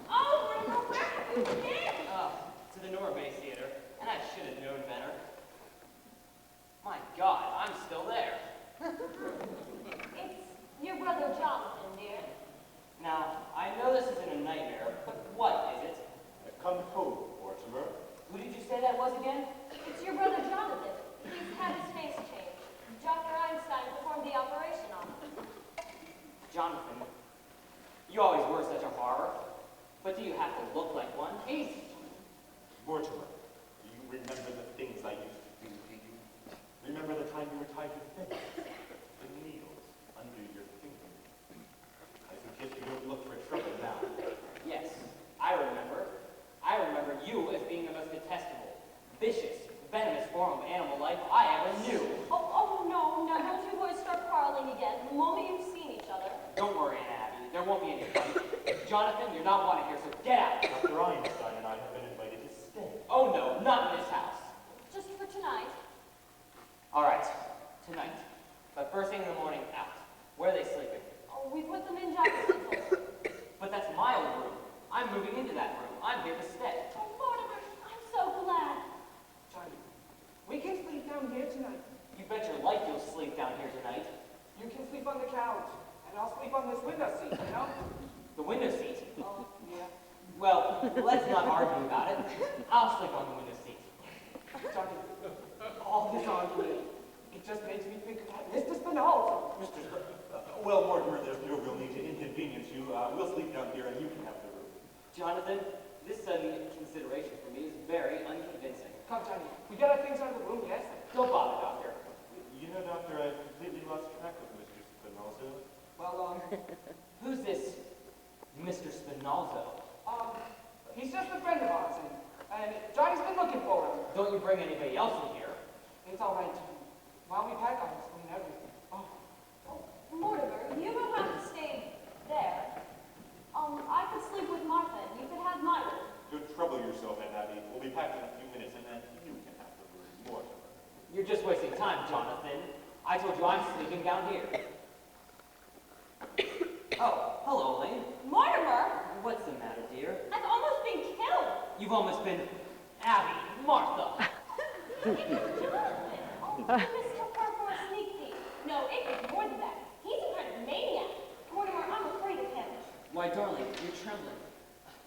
Oh, Bruno, where have you been? To the Norbay Theater, and I should have known better. My God, I'm still there. It's your brother Jonathan, dear. Now, I know this isn't a nightmare, but what is it? Come home, Mortimer. Who did you say that was again? It's your brother Jonathan. He's had his face changed. Dr. Einstein performed the operation on him. Jonathan, you always were such a horror. But do you have to look like one? He's... Mortimer, do you remember the things I used to do to you? Remember the time you were tied to fence? The needles under your fingers? I suggest you don't look for trouble now. Yes, I remember. I remember you as being the most detestable, vicious, venomous form of animal life I ever knew. Oh, no. Now don't you boys start quarreling again the moment you've seen each other. Don't worry, Aunt Abby. There won't be any fight. Jonathan, you're not wanted here, so get out. Dr. Einstein and I have been invited to stay. Oh, no, not in this house. Just for tonight. All right, tonight. But first thing in the morning, out. Where are they sleeping? Oh, we put them in Jonathan's room. But that's my old room. I'm moving into that room. I'm here to stay. Oh, Mortimer, I'm so glad. Johnny, we can sleep down here tonight. You bet your life you'll sleep down here tonight. You can sleep on the couch, and I'll sleep on this window seat, you know? The window seat. Oh, yeah. Well, let's not argue about it. I'll sleep on the window seat. Johnny, all this arguing, it just makes me think about Mr. Spinoza. Well, Mortimer, there's no real need to inconvenience you. We'll sleep down here and you can have the room. Jonathan, this sudden consideration for me is very unconvincing. Come, Johnny, we got our things out of the room, yes? Don't bother, Doctor. You know, Doctor, I've completely lost track of Mr. Spinoza. Well, Who's this Mr. Spinalzo? he's just a friend of ours, and Johnny's been looking for him. Don't you bring anybody else in here? It's all right, Johnny. While we pack, I'll explain everything. Oh, Mortimer, you don't have to stay there. I could sleep with Martha, and you could have my room. Don't trouble yourself, Aunt Abby. We'll be packed in a few minutes and then you can have the room, Mortimer. You're just wasting time, Jonathan. I told you I'm sleeping down here. Oh, hello, Elaine. Mortimer, What's the matter, dear? I've almost been killed. You've almost been Abby, Martha. It was Jonathan. Oh, you mistook her for a sneak thief. No, it was more than that. He's a kind of maniac. Mortimer, I'm afraid of him. Why, darling, you're trembling.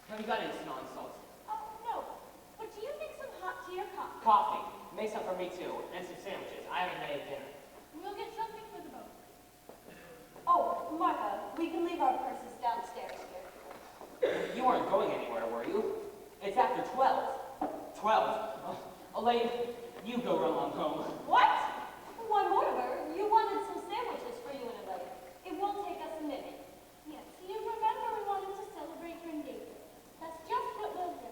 Have you got any smelling salts? Oh, no. But do you make some hot tea or coffee? Coffee. Make some for me, too. And some sandwiches. I haven't made dinner. We'll get something for the boat. Oh, Martha, we can leave our purses downstairs here. You weren't going anywhere, were you? It's after 12. 12? Elaine, you go run along home. What? Why, Mortimer, you wanted some sandwiches for you and Elaine. It won't take us a minute. Yes, you remember we wanted to celebrate your engagement. That's just what we'll do.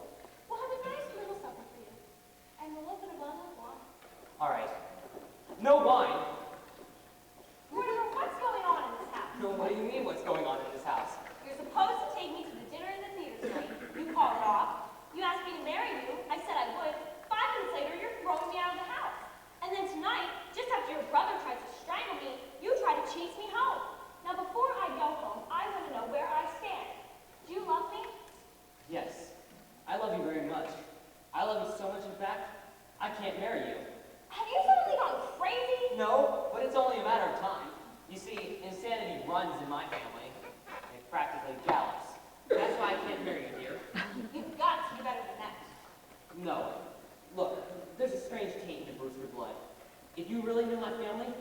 We'll have a nice little supper for you. And we'll open a bottle of wine. All right. No wine. Mortimer, what's going on in this house? What do you mean, what's going on in this house? You're supposed to take me to the dinner in the theater tonight. You called it off. You asked me to marry you. I said I would. 5 minutes later, you're throwing me out of the house. And then tonight, just after your brother tries to strangle me, you try to chase me home. Now, before I go home, I want to know where I stand. Do you love me? Yes. I love you very much. I love you so much, in fact, I can't marry you. Have you suddenly gone crazy? No, but it's only a matter of time. You see, insanity runs in my family. It practically gallops. That's why I can't marry you, dear. You've got to be better than that. No. Look, there's a strange taint in Brewster blood. If you really knew my family,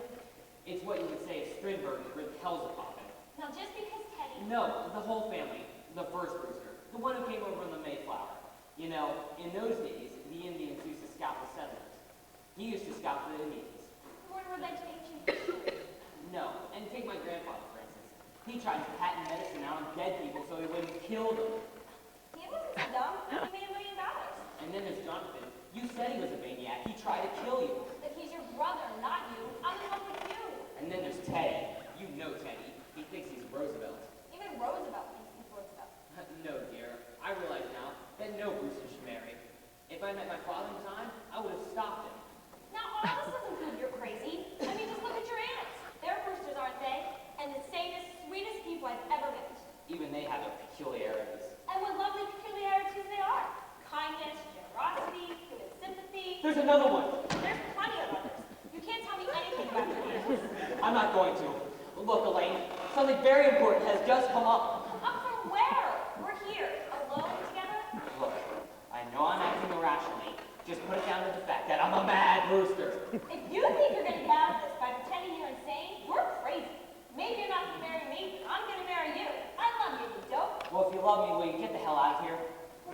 it's what you would say if Strindberg ripped hell's a coffin. Now, just because Teddy... No, the whole family. The first Brewster. The one who came over on the Mayflower. You know, in those days, the Indians used to scalp the settlers. He used to scalp the Indians. Mortimer relate to ancient history? No, and take my grandfather, for instance. He tried to patent medicine out on dead people so he wouldn't kill them. He wasn't so dumb. He made $1 million. And then there's Jonathan. You said he was a maniac. He tried to kill you. But he's your brother, not you. I'm in love with you. And then there's Teddy. You know Teddy. He thinks he's Roosevelt. Even Roosevelt thinks he's Roosevelt. No, dear. I realize now that no Brewster should marry. If I met my father in time, I would have stopped him. Now, all this doesn't prove you're crazy. I mean, just look at your aunts. They're roosters, aren't they? And the sanest, sweetest people I've ever met. Even they have their peculiarities. And what lovely peculiarities they are. Kindness, generosity, human sympathy. There's another one. There's plenty of others. You can't tell me anything about your aunts. I'm not going to. Look, Elaine, something very important has just come up. Up from where? We're here, alone together. Look, I know I'm acting irrationally. Just put it down to the fact that I'm a mad rooster. If you think you're going to get out of this by pretending you're insane, you're crazy. Maybe you're not going to marry me, but I'm going to marry you. I love you, you dope. Well, if you love me, will you get the hell out of here?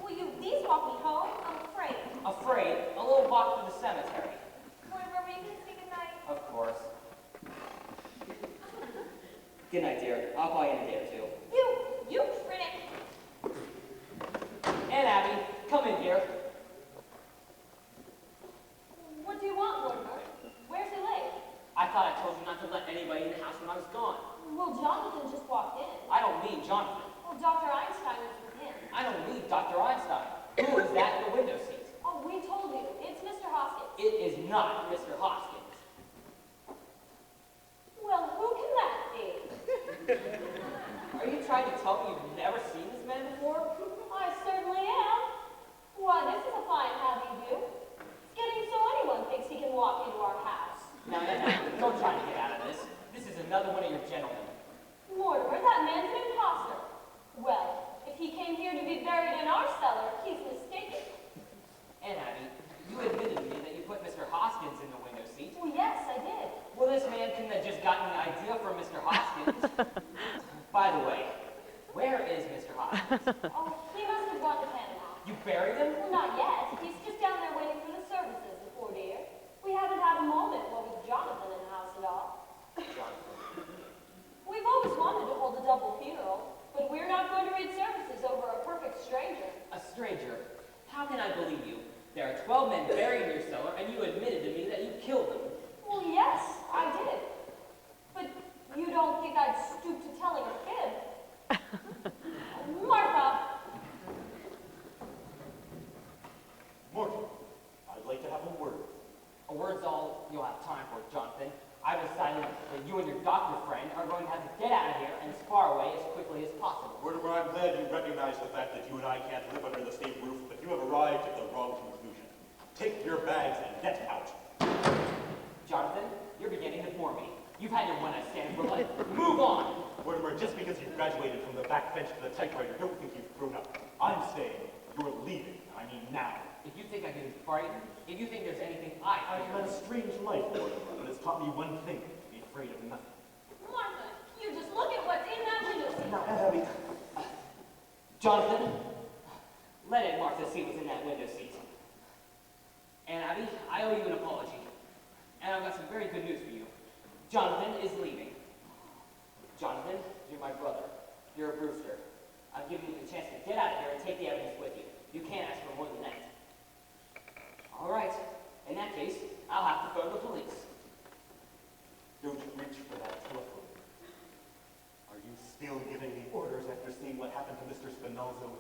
Will you please walk me home? I'm afraid. Afraid? A little walk to the cemetery. Mortimer, will you please say goodnight? Of course. Good night, dear. I'll call you in a day or two. You critic. Aunt Abby, come in here. What do you want, Mortimer? Where's he laid? I thought I told you not to let anybody in the house when I was gone. Well, Jonathan just walked in. I don't mean Jonathan. Well, Dr. Einstein was with him. I don't need Dr. Einstein. Who is that in the window seat? Oh, we told you. It's Mr. Hoskins. It is not Mr. Hoskins. Well, who can that be? Are you trying to tell me you've never seen this man before? I certainly am. Why, this is a fine having you. It's getting so anyone thinks he can walk into our house. Now, don't try to get out of this. This is another one of your gentlemen. Mortimer, that man's an imposter. Well, if he came here to be buried in our cellar, he's mistaken. Aunt Abby, you admitted to me that you put Mr. Hoskins in the window seat. Well, yes, I did. Well, this man couldn't have just gotten the idea from Mr. Hoskins. By the way, where is Mr. Hoskins? Oh, he must have gone to Panama. You buried him? Well, not yet. He's just down there waiting for the services, the poor dear. We haven't had a moment, what with Jonathan in the house at all. Jonathan. We've always wanted to hold a double funeral, but we're not going to read services over a perfect stranger. A stranger? How can I believe you? There are 12 men buried in your cellar, and you admitted to me that you killed them. Well, yes, I did. But you don't think I'd stoop to telling a fib? Martha! Morton, I'd like to have a word. A word's all you'll have time for, Jonathan. I've decided that you and your doctor friend are going to have to get out of here and as far away as quickly as possible. Mortimer, I'm glad you recognize the fact that you and I can't live under the same roof, but you have arrived at the wrong conclusion. Take your bags and get out. Jonathan, you're beginning to bore me. You've had your one-night stand for life. Move on! Mortimer, just because you graduated from the back bench to the typewriter, don't think you've grown up. I'm staying. You're leaving. I mean now. If you think I can be frightened, if you think there's anything I I've fear, led a strange life, Mortimer, but it's taught me one thing, to be afraid of nothing. Martha, you just look at what's in that window seat. Now, Abby, Jonathan, let Aunt Martha see what's in that window seat. And Abby, I owe you an apology. And I've got some very good news for you. Jonathan is leaving. Jonathan, you're my brother. You're a Brewster. I've given you the chance to get out of here and take the evidence with you. You can't ask for more than that. All right. In that case, I'll have to phone the police. don't reach for that telephone. Are you still giving me orders after seeing what happened to Mr. Spinozzo?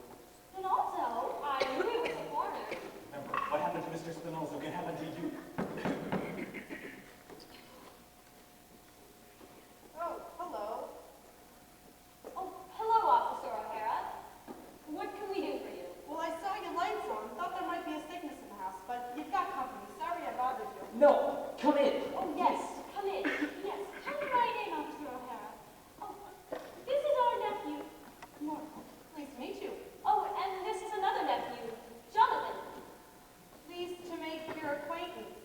And also, I knew he was a foreigner. Remember, what happened to Mr. Spinozzo can happen to you. Oh, hello. Oh, hello, Officer O'Hara. What can we do for you? Well, I saw your lights on. Thought there might be a sickness in the house, but you've got company. Sorry I bothered you. No, come in. Oh, yes, come in. Yes, come right in, Officer O'Hara. Oh, this is our nephew, Mortimer. Pleased to meet you. Oh, and this is another nephew, Jonathan. Pleased to make your acquaintance.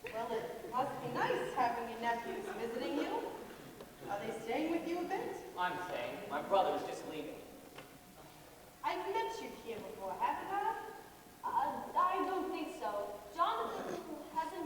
Well, it must be nice having your nephews visiting you. Are they staying with you a bit? I'm saying my brother's just leaving. I've met you here before, haven't I? I don't think so. Jonathan hasn't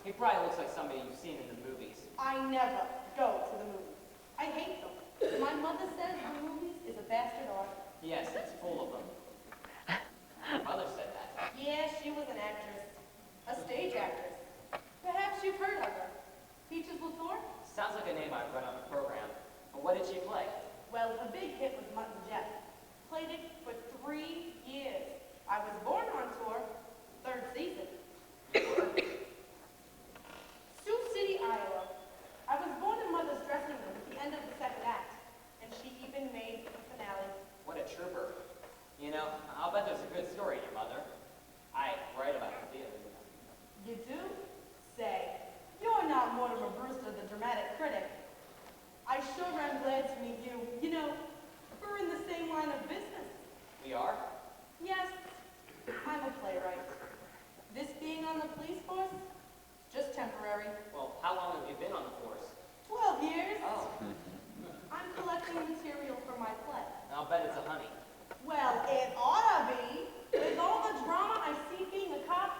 He probably looks like somebody you've seen in the movies. I never go to the movies. I hate them. My mother says the movies is a bastard art. Yes, it's full of them. Your mother said that. Yeah, she was an actress. A stage actress. Perhaps you've heard of her. Peaches Latour? Sounds like a name I've run on the program. But what did she play? Well, her big hit was Mutt and Jeff. Played it for 3 years. I was born on tour, 3rd season. Sioux City, Iowa. I was born in Mother's dressing room at the end of the 2nd act, and she even made the finale. What a trooper. You know, I'll bet there's a good story in your mother. I write about the theater. You do? Say, you're not Mortimer Brewster, the dramatic critic. I sure am glad to meet you. You know, we're in the same line of business. We are? Yes, I'm a playwright. This being on the police force, just temporary. Well, how long have you been on the force? 12 years. Oh, I'm collecting material for my play. I'll bet it's a honey. Well, it oughta be. With all the drama I see being a cop,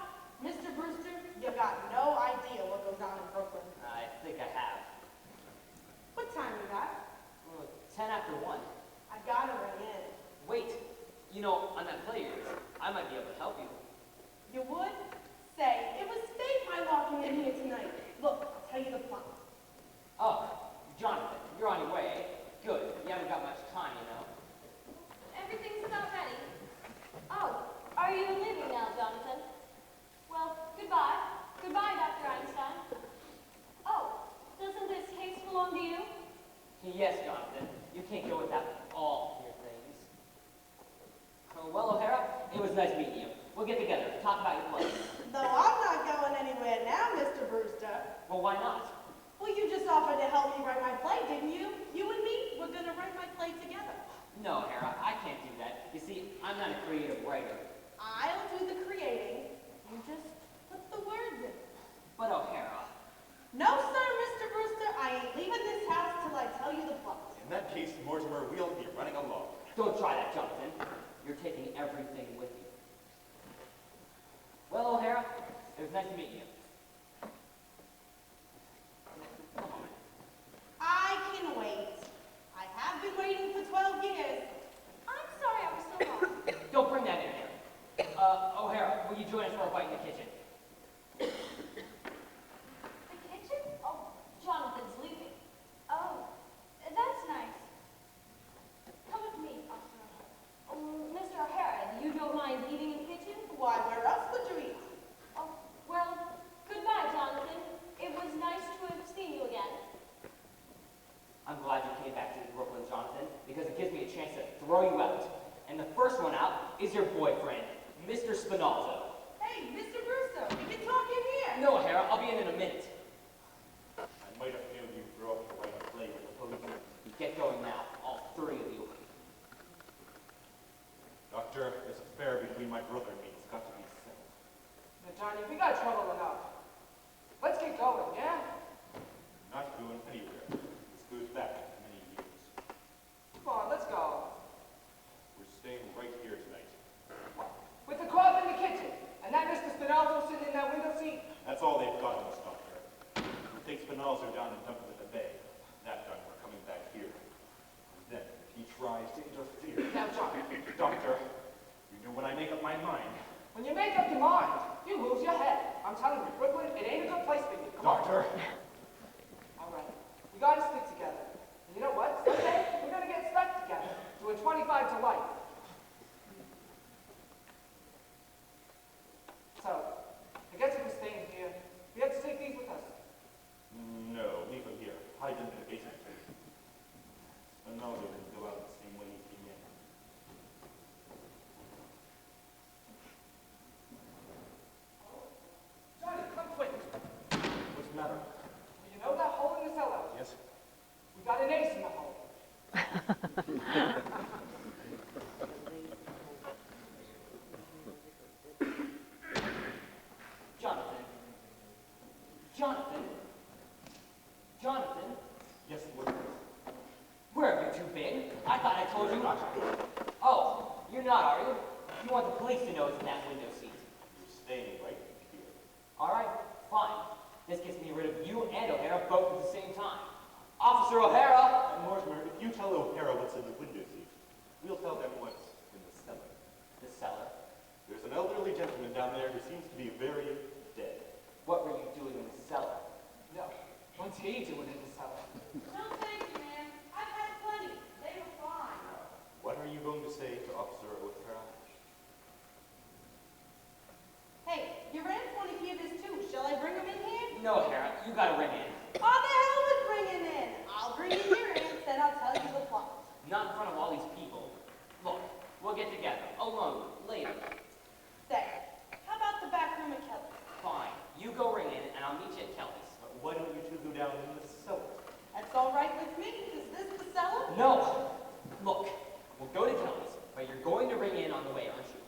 Mr. Brewster, you got no idea what goes on in Brooklyn. I think I have. What time you got? Well, 10 after 1. I gotta run in. Wait, you know, on that play of yours, I might be able to help you. You would? Say, it was fate my walking in here tonight. Look, I'll tell you the plot. Oh, Jonathan, you're on your way, eh? Good. You haven't got much time, you know. Everything's about ready. Oh, are you leaving now, Jonathan? Well, goodbye. Goodbye, Dr. Einstein. Oh, doesn't this case belong to you? Yes, Jonathan. You can't go without all your things. Well, O'Hara, it was nice meeting you. We'll get together, talk about your play. Though I'm not going anywhere now, Mr. Brewster. Well, why not? Well, you just offered to help me write my play, didn't you? You and me, we're gonna write my play together. No, O'Hara, I can't do that. You see, I'm not a creative writer. I'll do the creating. You just put the words in. But O'Hara, No, sir, Mr. Brewster, I ain't leaving this house till I tell you the plot. In that case, Mortimer, we'll be running along. don't try that, Jonathan. You're taking everything with you. Well, O'Hara, it was nice to meet you. Come on. I can wait. I have been waiting for 12 years. I'm sorry I was so long. Don't bring that in here. O'Hara, will you join us for a bite in the kitchen? The kitchen? Oh, Jonathan's leaving. Oh, that's nice. Come with me, Officer O'Hara. Mr. O'Hara, you don't mind eating in the kitchen? Why, where else would you eat? Oh, well, goodbye, Jonathan. It was nice to have seen you again. I'm glad you came back to Brooklyn, Jonathan, because it gives me a chance to throw you out. And the first one out is your boyfriend, Mr. Spinalzo. Hey, Mr. Brewster, we can talk in here. No, O'Hara, I'll be in a minute. I might have known you grow up to write a play with the police. Get going now, all 3 of you. Doctor, this affair between my brother and me has got to be settled. Now, Johnny, we got trouble enough. Let's get going, yeah? Not going anywhere. This goes back many years. Come on, let's go. We're staying right here tonight. With the cough in the kitchen, and that Mr. Spinalzo sitting in that window seat. That's all they've got of us, Doctor. We'll take Spinalzo down and dump him in the bay. That done, we're coming back here. And then, if he tries to interfere... Now, Johnny, Doctor, you know when I make up my mind. when you make up your mind, you lose your head. I'm telling you, Brooklyn, it ain't a good place for you. Come on. Doctor! All right. We gotta stick together. And you know what? Someday, we're gonna get stuck together to a 25 to life. So, I guess if we're staying here, we have to take these with us. No, leave him here. Hide him in the basement. Spinalzo didn't go out the same way he came in. Johnny, come quick. What's the matter? You know that hole in the cellar? Yes? We got an ace in the hole. Jonathan. Jonathan. Jonathan. Yes, what? Where have you two been? I thought I told you. Oh, you're not, are you? You want the police to know it's in that window seat. You're staying right here. All right, fine. Officer O'Hara! Mortimer, if you tell O'Hara what's in the window seat, we'll tell them what's in the cellar. The cellar? There's an elderly gentleman down there who seems to be very dead. What were you doing in the cellar? No. What's he doing in the cellar? No, thank you, ma'am. I've had plenty. They were fine. What are you going to say to Officer O'Hara? Hey, your aunts want to hear this too. Shall I bring them in here? No, O'Hara, you gotta ring in. Oh, the hell with bringing in. I'll bring in your aunts and I'll tell you the plot. Not in front of all these people. Look, we'll get together, alone, later. Say, how about the back room at Kelly's? Fine, you go ring in, and I'll meet you at Kelly's. Why don't you two go down in the cellar? That's all right with me. Is this the cellar? No! Look, we'll go to Kelly's, but you're going to ring in on the way, aren't you?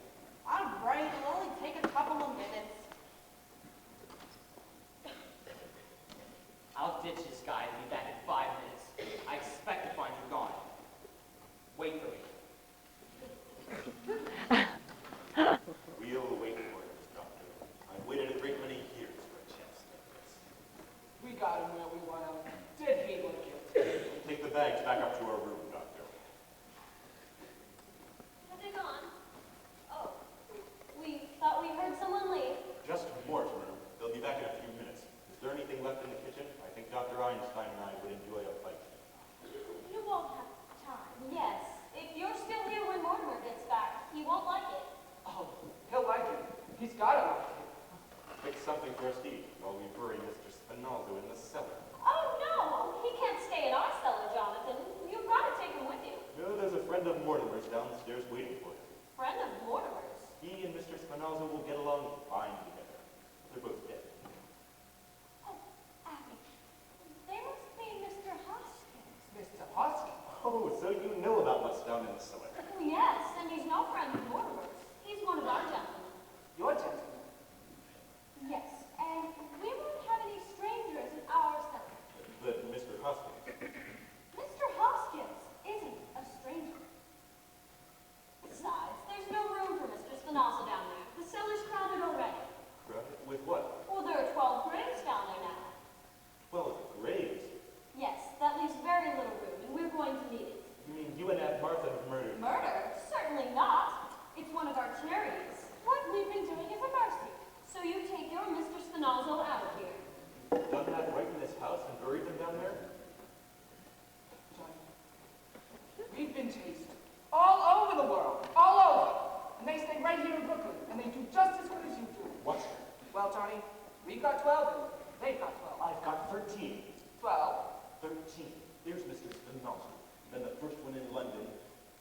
All right, it'll only take a couple of minutes. I'll ditch this guy and be back in 5 minutes. I expect to find you gone. Wait for me. We'll wait for it, Doctor. I've waited a great many years for a chance like this. We got him where we want him. Did he look it? Take the bags back up to our room, Doctor. Have they gone? Oh, we thought we heard someone leave. Just Mortimer. They'll be back in a few minutes. Is there anything left in the kitchen? I think Dr. Einstein and I would enjoy a bite. You won't have time. Yes, if you're still here when Mortimer gets back, he won't like it. Oh, he'll like it. He's gotta like it. Fix something for us to eat while we bury Mr. Spinaldo in the cellar. Oh, no, he can't stay in our cellar, Jonathan. You've got to take him with you. No, there's a friend of Mortimer's downstairs waiting for him. Friend of Mortimer's. He and Mr. Spinaldo will get along fine together. They're both dead. Oh, Abby, they must be Mr. Hoskins. Mr. Hoskins. Oh, so you know about what's down in the cellar. Oh, yes, and he's no friend of Mortimer's. He's one of our gentlemen. Your gentleman. Yes, and we won't have any strangers in our cellar. But Mr. Hoskins. Mr. Hoskins isn't a stranger. Besides, there's no room for Mr. Spinoza down there. The cellar's crowded already. With what? Well, there are 12 graves down there now. 12 graves. Yes, that leaves very little room, and we're going to need it. You mean you and Aunt Martha have murdered? Murder? Certainly not. It's one of our charities. What we've been doing is a mercy. So you take your Mr. Spinozzo out of here. Done that right in this house and buried them down there? Johnny, we've been chased all over the world, all over. And they stay right here in Brooklyn, and they do just as good as you do. What? Well, Johnny, we've got 12 and they've got 12. I've got 13. 12. 13. There's Mr. Spinozzo. Then the first one in London,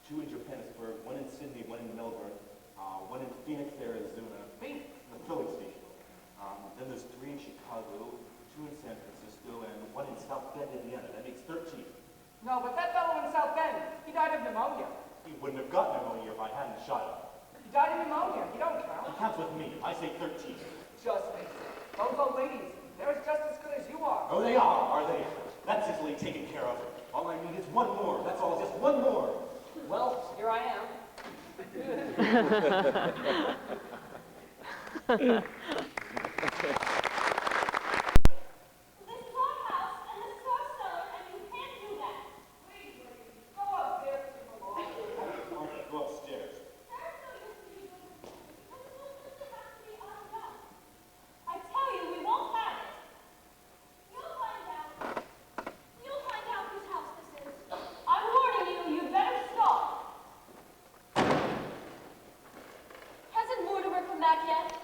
2 in Johannesburg, 1 in Sydney, 1 in Melbourne, 1 in Phoenix, Arizona, Phoenix? the filling station. Then there's 3 in Chicago, 2 in San Francisco, and 1 in South Bend, Indiana. That makes 13. No, but that fellow in South Bend, he died of pneumonia. He wouldn't have got pneumonia if I hadn't shot him. He died of pneumonia. He don't He count. counts with me. I say 13. Just face it. Those old ladies, they're just as good as you are. Oh, they are they? That's easily taken care of. All I need is 1 more. That's all, just 1 more. Well, here I am. This is our house, and this is our cellar, and you can't do that. Please, ladies, go upstairs to the lawn. I'll go upstairs. There's no use to you doing this, because it will simply have to be undone. I tell you, we won't have it. You'll find out. You'll find out whose house this is. I'm warning you, you'd better stop. Hasn't Mortimer come back yet?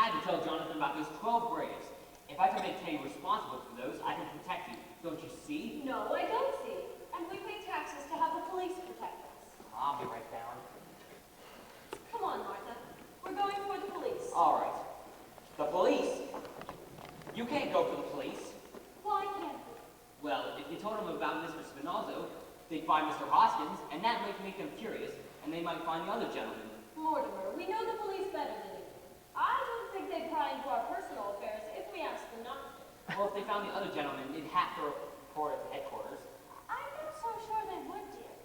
had to tell Jonathan about those 12 graves. If I can make Teddy responsible for those, I can protect you. Don't you see? No, I don't see. And we pay taxes to have the police protect us. I'll be right down. Come on, Martha. We're going for the police. All right. The police? You can't go for the police. Why can't we? Well, if you told them about Mr. Spinozzo, they'd find Mr. Hoskins, and that might make them curious, and they might find the other gentleman. Mortimer, we know the police better than you. I don't think they'd pry into our personal affairs if we asked them not to. Well, if they found the other gentleman, they'd have to report at the headquarters. I'm not so sure they would, dear.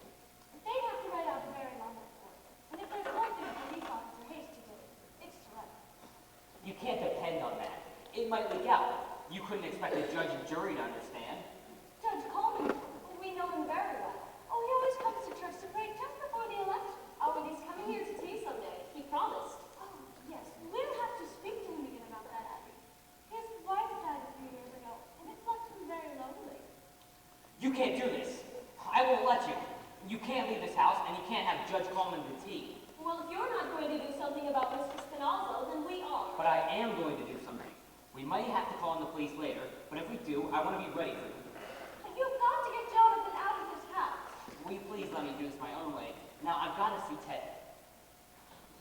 They'd have to write out a very long report. And if there's one thing a police officer hates to do, it's to write. You can't depend on that. It might leak out. You couldn't expect a judge and jury to understand. Judge Coleman, we know him very well. Oh, he always comes to church to pray just before the election. Oh, and he's coming here to tea someday. He promised. Oh, yes, we'll have to speak to him again about that, Abby. His wife died a few years ago, and it's left him very lonely. You can't do this. I won't let you. You can't leave this house, and you can't have Judge Coleman to tea. Well, if you're not going to do something about Mr. Spinozzo, then we are. But I am going to do something. We might have to call in the police later, but if we do, I want to be ready for you. You've got to get Jonathan out of this house. Will you please let me do this my own way? Now, I've got to see Ted.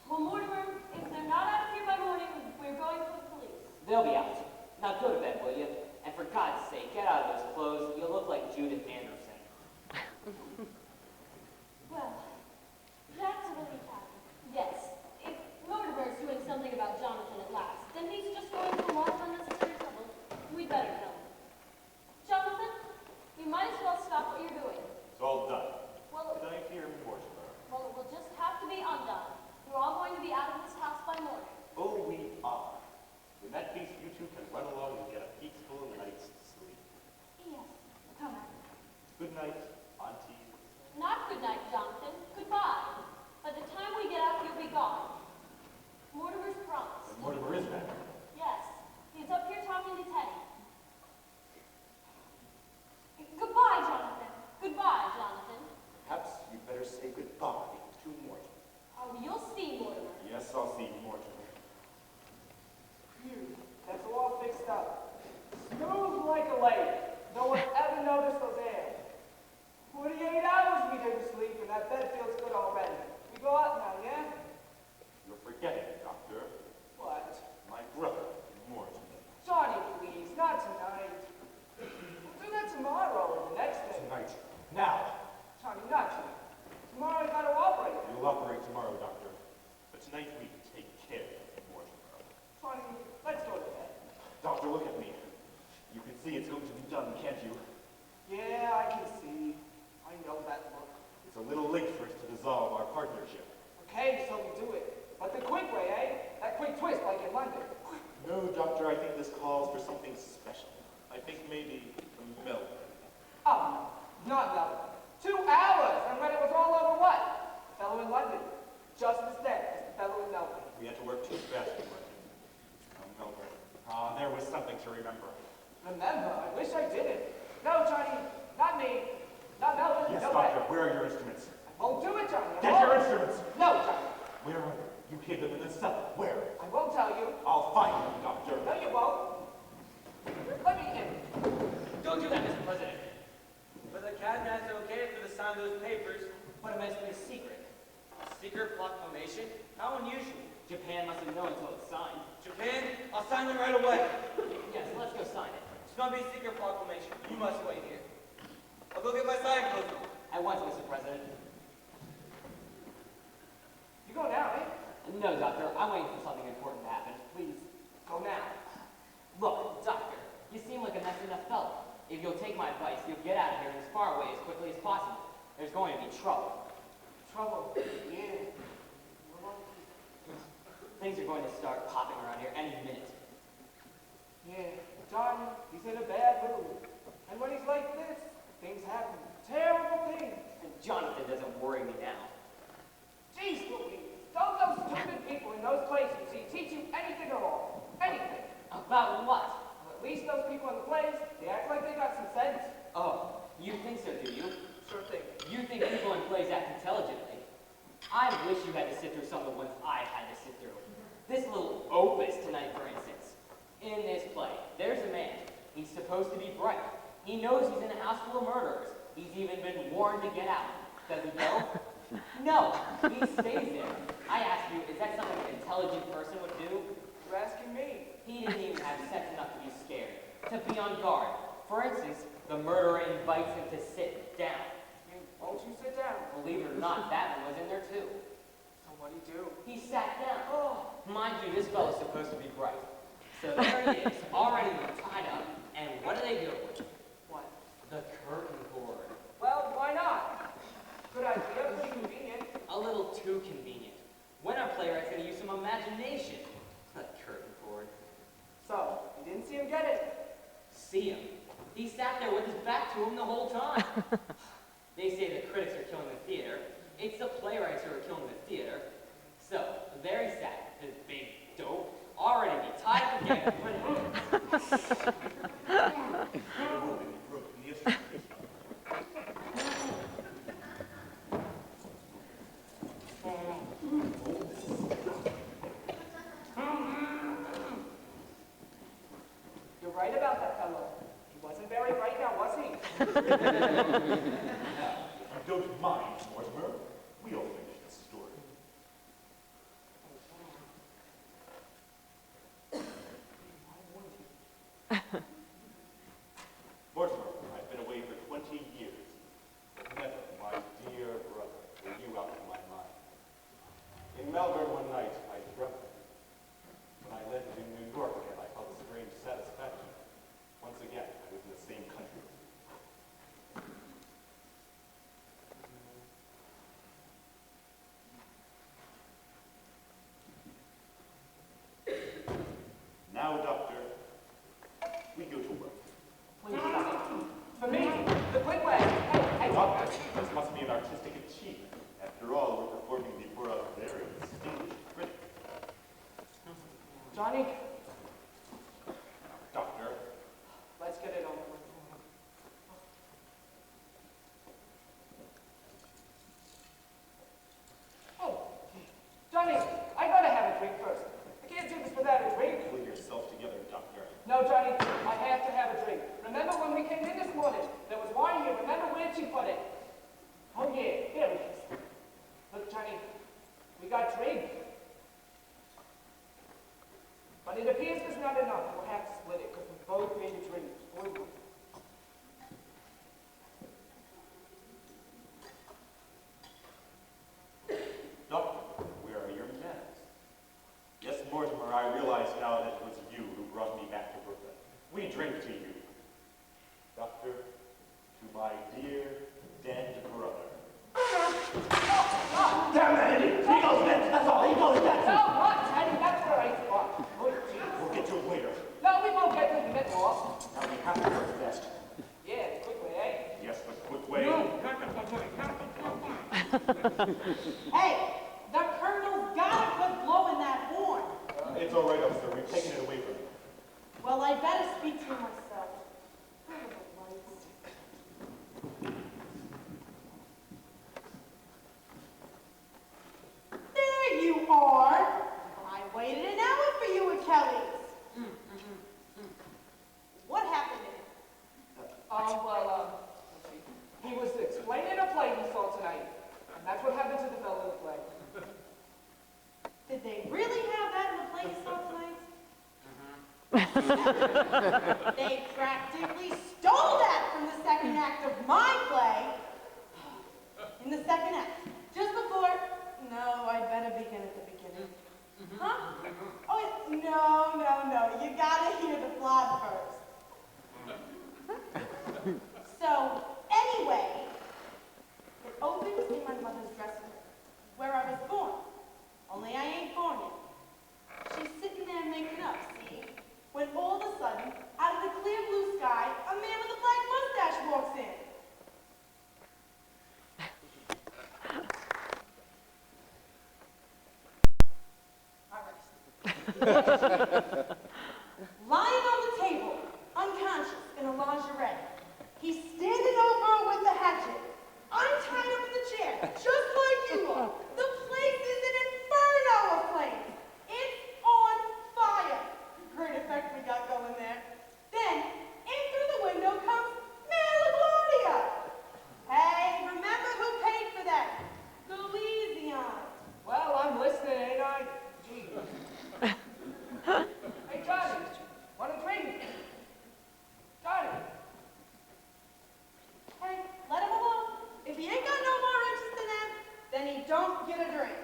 Well, Mortimer, if they're not out of here by morning, we're going for the police. They'll be out. Now go to bed, will you? And for God's sake, get out of those clothes. You look like Judith Anderson. Well, that's a relief, Abby. Yes, if Mortimer's doing something about Jonathan at last, then he's just going to a lot of unnecessary trouble. We'd better tell him. Jonathan, you might as well stop what you're doing. It's all done. Well, Did I hear Mortimer? well, it will just have to be undone. We're all going to be out of this house by morning. Oh, we are. In that case, you two can run along and get a peaceful night's sleep. Yes, come on. Good night, Auntie. Not good night, Jonathan. Goodbye. By the time we get out, you'll be gone. Mortimer's promised. And Mortimer is back. Yes, he's up here talking to Teddy. Goodbye, Jonathan. Goodbye, Jonathan. Perhaps you'd better say goodbye to Mortimer. Oh, you'll see, Mortimer. Yes, I'll see Mortimer. Phew, that's all fixed up. Smooth like a lake. No one ever noticed those airs. 48 hours we didn't sleep, and that bed feels good already. We go out now, yeah? You're forgetting, Doctor. What? My brother, Mortimer. Johnny, please, not tonight. We'll do that tomorrow or the next day. Tonight. Now. Johnny, not tonight. Tomorrow I gotta operate. You'll operate tomorrow, Doctor. But tonight we take care of Mortimer. Johnny, let's go to bed. Doctor, look at me. You can see it's going to be done, can't you? Yeah, I can see. I know that look. It's a little late for us to dissolve our partnership. Okay, so we do it. But the quick way, eh? That quick twist like in London. No, Doctor, I think this calls for something special. I think maybe a milk. Oh, not London. 2 hours, and when it was all over what? The fellow in London. Just as dead as the fellow in Melbourne. We had to work too fast in London. Melbourne. There was something to remember. Remember, I wish I didn't. No, Johnny, not me. Not Melbourne, Yes, no Doctor, way. where are your instruments? I won't do it, Johnny. I Get won't. your instruments! No, Johnny. Where are they? You hid them in the cellar. Where? I won't tell you. I'll find them, Doctor. No, you won't. Let me in. Don't do that, Mr. President. But the cabinet's okay for the sign of those papers. But it must be a secret. Secret proclamation? How unusual. Japan mustn't know until it's signed. Japan, I'll sign it right away. Yes, let's go sign it. It's gonna be a secret proclamation. You must wait here. I'll go get my sign clothes. At once, Mr. President. You go now, eh? No, Doctor, I'm waiting for something important to happen. Please. Go now. Look, Doctor, you seem like a nice enough fellow. If you'll take my advice, you'll get out of here as far away as quickly as possible. There's going to be trouble. Trouble. Yeah. Things are going to start popping around here any minute. Yeah. Johnny, he's in a bad mood. And when he's like this, things happen. Terrible things. And Jonathan doesn't worry me now. Jeez Louise, don't those stupid people in those places teach you anything at all? Anything. About what? Well, at least those people in the place, they act like they got some sense. Oh, you think so, do you? Sure thing. You think people in plays act intelligently? I wish you had to sit through some of the ones I had to sit through. This little opus tonight, for instance. In this play, there's a man. He's supposed to be bright. He knows he's in a house full of murderers. He's even been warned to get out. Does he go? No, he stays there. I ask you, is that something an intelligent person would do? You're asking me. He didn't even have sense enough to be scared, to be on guard. For instance, the murderer invites him to sit down. Won't you sit down? Believe it or not, that one was in there too. So what'd he do? He sat down. Oh, Mind you, this fellow's supposed to be bright. So there he is, already tied up. And what do they do? what? The curtain cord. Well, why not? Good idea, pretty convenient. A little too convenient. When our playwright's gonna use some imagination? The curtain cord. So, you didn't see him get it? See him. He sat there with his back to him the whole time. They say the critics are killing the theater. It's the playwrights who are killing the theater. So, there he sat, his big dope, already be tied up again. You're right about that fellow. He wasn't very bright now, was he? You don't mind, Mortimer. We'll finish the story. Mortimer, I've been away for 20 years. But never, my dear brother, were you out of my mind. In Melbourne one night, I dreamt of you. When I landed in New York again, I felt a strange satisfaction. Once again, I was in the same country. Now, Doctor, we go to work. Please stop. For me, the quick way. Hey, Doctor, this must be an artistic achievement. After all, we're performing before a very distinguished critic. Johnny, Doctor, let's get it over with. Oh, Johnny, I gotta have a drink first. I can't do this without a drink. pull yourself together, Doctor. No, Johnny, I have to have a drink. Remember when we came in this morning? There was wine here. Remember where she put it? Oh, yeah, here it is. Look, Johnny, we got drink. But it appears there's not enough. We'll have to split it because we both made a drink. Boy, Doctor, where are your manners? Yes, Mortimer, I realize now that it was you who brought me back to Brooklyn. We drink to you. Doctor, to my dear, dead brother. Damn that idiot! He goes next, that's all. He goes next. No, not Teddy. That's where I thought. Oh, jeez. We'll get to it later. No, we won't get to the minute off. Now we have to work fast. Yeah, quickly, eh? Yes, but quick way. Hey, the colonel's gotta quit blowing that horn. It's all right, officer. We've taken it away from you. Well, I better speak to him myself. There you are. I waited an hour for you at Kelly's. What happened to him? Well, let's see. He was explaining a play he saw tonight, and that's what happened to the fellow in the play. Did they really have that in the play you saw tonight? They practically stole that from the second act of my play. In the second act, just before. No, I'd better begin at the beginning. Huh? Oh, no. You gotta hear the plot first. So, anyway, it opens in my mother's dressing room, where I was born. Only I ain't born yet. She's sitting there making up, see? When all of a sudden, out of the clear blue sky, a man with a black mustache walks in. Lying on the table, unconscious, in a lingerie. He's standing over her with the hatchet. I'm tied up in the chair, just like you are. The place is an inferno of flames. It's if he ain't got no more interest in that, then he don't get a drink.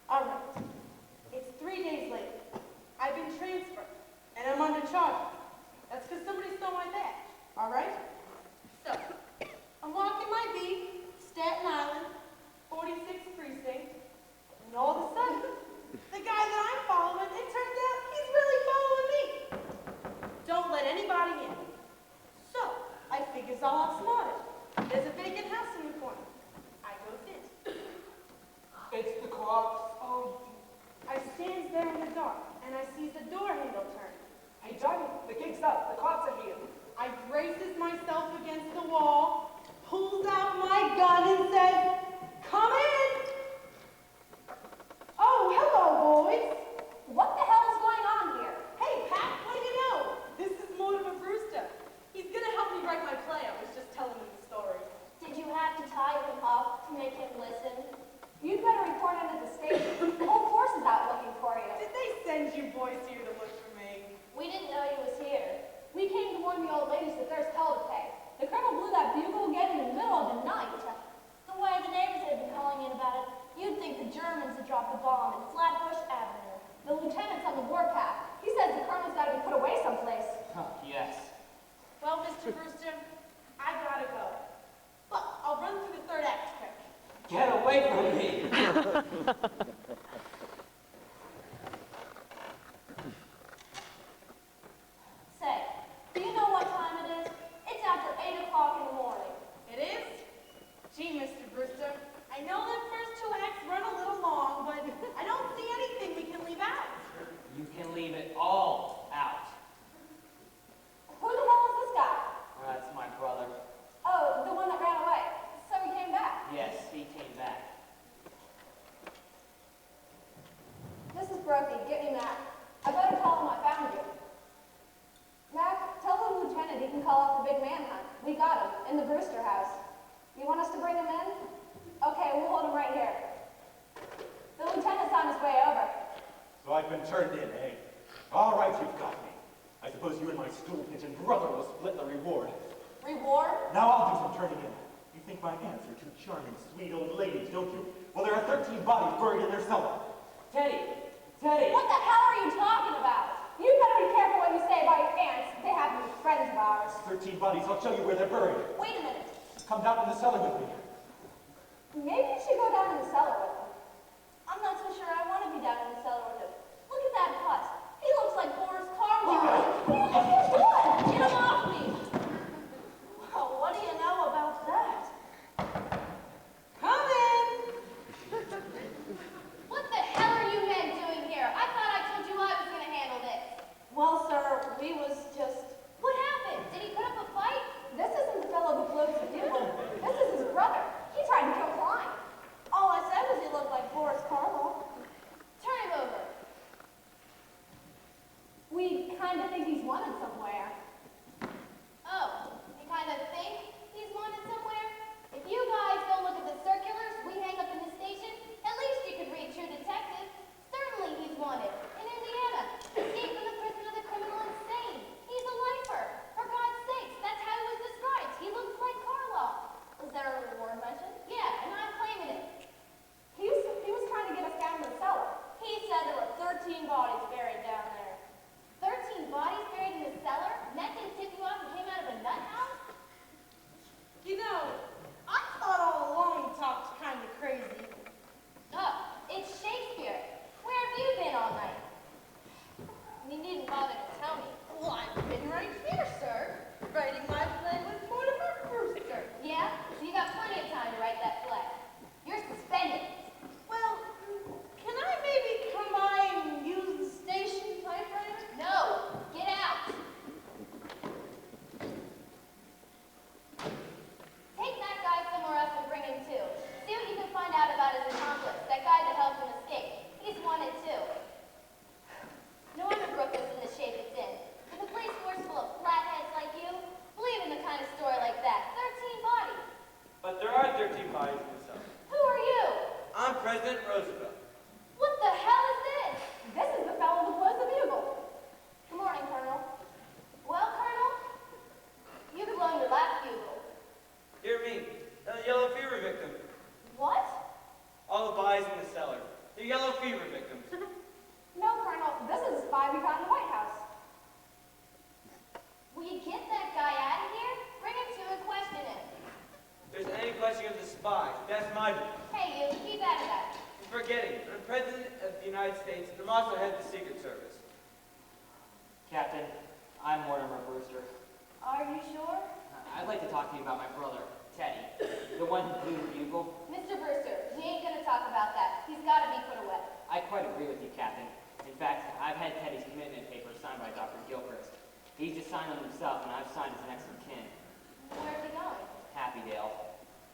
All right. It's 3 days later. I've been transferred, and I'm under charge. That's because somebody stole my badge. All right? So, I'm walking my beat, Staten Island, 46th precinct, and all of a sudden, the guy that I'm following, it turns out he's really following me. Don't let anybody in. So, I figures I'll outsmart it. There's a vacant house in the corner. I goes in. It's the cops. Oh, I stands there in the dark, and I sees the door handle turn. hey, Johnny, the gig's up. The cops are here. I braces myself against the wall, pulls out my gun and says, "Come in!" Oh, hello, boys. What the hell is going on here? Hey, Pat, what do you know? This is Mortimer Brewster. He's gonna help me write my play. I was just telling him the story. Did you have to tie him up to make him listen? You'd better report him at the station. The whole force is out looking for you. Did they send you boys here to look for me? We didn't know he was here. We came to warn the old ladies that there's hell to pay. The colonel blew that bugle again in the middle of the night. The way the neighbors had been calling in about it, you'd think the Germans had dropped the bomb in Flatbush Avenue. The lieutenant's on the warpath. He says the colonel's got to be put away someplace. Yes. Well, Mr. Brewster, I gotta go. But I'll run through the third act quick. Get away from me! Say, do you know what time it is? It's after 8 o'clock in the morning. It is? Gee, Mr. Brewster, I know the first 2 acts run a little long, but I don't see anything we can leave out. You can leave it all out. Who the hell is this guy? That's my brother. Oh, the one that ran away. So he came back. Yes, he came back. This is Brophy. Get me Mac. I better tell him I found you. Mac, tell the lieutenant he can call off the big manhunt. We got him, in the Brewster house. You want us to bring him in? Okay, we'll hold him right here. The lieutenant's on his way over. So I've been turned in, eh? All right, you've got me. I suppose you and my stool pigeon brother will split the reward. Reward? Now I'll do some turning in. You think my aunts are two charming, sweet old ladies, don't you? Well, there are 13 bodies buried in their cellar. Teddy! Teddy! What the hell are you talking about? You better be careful what you say about your aunts. They happen to be friends of ours. 13 bodies, I'll show you where they're buried. Wait a minute. Come down in the cellar with me. Maybe you should go down in the cellar with him. I'm not so sure I want to be down in the cellar with him. Look at that puss. He looks like Boris Karloff. What are you doing? Get him off me. Well, what do you know about that? Come in! What the hell are you men doing here? I thought I told you I was going to handle this. Well, sir, we was just... What happened? Did he put up a fight? This isn't the fellow who floats the bugle. This is his brother. He tried to kill Klein. All I said was he looked like Boris Karloff. Turn him over. spies. That's my job. Hey, you, keep out of that. You're forgetting, I'm President of the United States, and I'm also head of the Secret Service. Captain, I'm Mortimer Brewster. Are you sure? I'd like to talk to you about my brother, Teddy, the one who blew the bugle. Mr. Brewster, we ain't gonna talk about that. He's gotta be put away. I quite agree with you, Captain. In fact, I've had Teddy's commitment papers signed by Dr. Gilchrist. He's just signed them himself, and I've signed his next of kin. Where's he going? Happydale.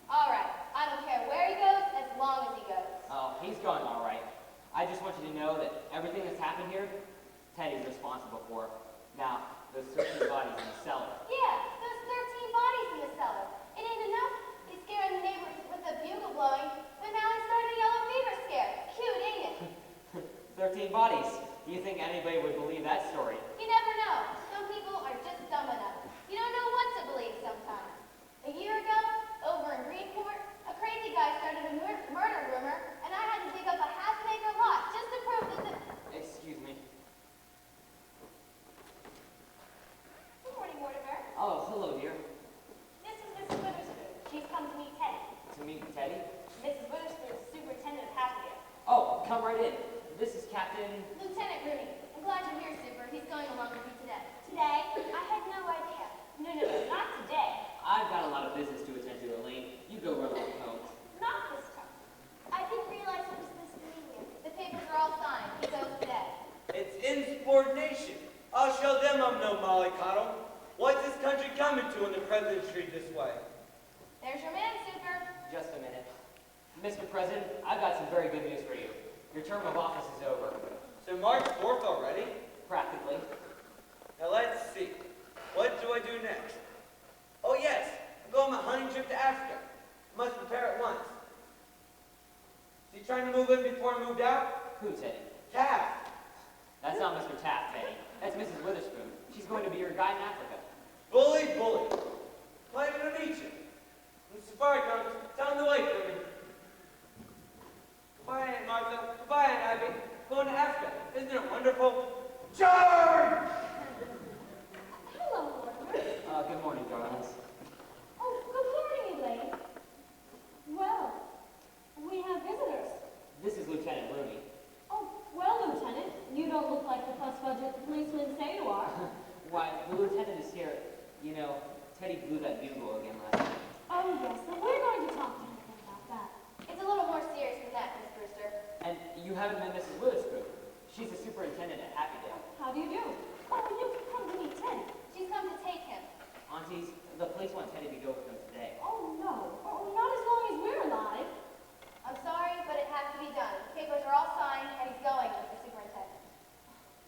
All right, I don't care where he goes as long as he goes. Oh, he's going all right. I just want you to know that everything that's happened here, Teddy's responsible for. Now, those 13 bodies in the cellar. Yeah, those 13 bodies in the cellar. It ain't enough. He's scaring the neighbors with the bugle blowing, but now he's starting a yellow fever scare. Cute, ain't it? 13 bodies. Do you think anybody would believe that story? You never know. Some people are just dumb enough. You don't know what to believe sometimes. A year ago, over in Greenport, a crazy guy started a murder rumor, and I had to dig up a half-acre lot just to prove that the... Excuse me. Good morning, Mortimer. Oh, hello, dear. This is Mrs. Witherspoon. She's come to meet Teddy. To meet Teddy? Mrs. Witherspoon is superintendent of Happydale. Oh, come right in. This is Captain... Lieutenant Rooney. I'm glad you're here, Super. He's going along with me today. Today? I had no idea. No, not today. I've got a lot of business to attend to, Elaine. You go run along home. Not this time. I didn't realize it was this convenient. The papers are all signed. He goes today. It's insubordination. I'll show them I'm no mollycoddle. What's this country coming to when the president's treated this way? There's your man, Super. Just a minute. Mr. President, I've got some very good news for you. Your term of office is over. So March 4th already? Practically. Now let's see. What do I do next? Oh yes, I'm going on a hunting trip to Africa. I must prepare at once. Is he trying to move in before I moved out? Who, Teddy? Taft. That's not Mr. Taft, Teddy. That's Mrs. Witherspoon. She's going to be your guide in Africa. Bully. Pleasure to meet you. When safari comes, tell him to wait for me. Goodbye, Aunt Martha. Goodbye, Aunt Abby. Going to Africa. Isn't it wonderful? Charge! Hello, Mortimer. Good morning, darlings. Oh, good morning, Elaine. Well, we have visitors. This is Lieutenant Rooney. Oh, well, Lieutenant, you don't look like the plus-budget policemen say you are. Why, the lieutenant is here. You know, Teddy blew that bugle again last night. Oh, yes, and we're going to talk to him about that. It's a little more serious than that, Miss Brewster. And you haven't met Mrs. Witherspoon. She's the superintendent at Happydale. How do you do? Oh, you've come to meet Teddy. She's come to take him. Aunties, the police want Teddy to go with them today. Oh, no. Oh, not as long as we're alive. I'm sorry, but it has to be done. The papers are all signed, and he's going with the superintendent.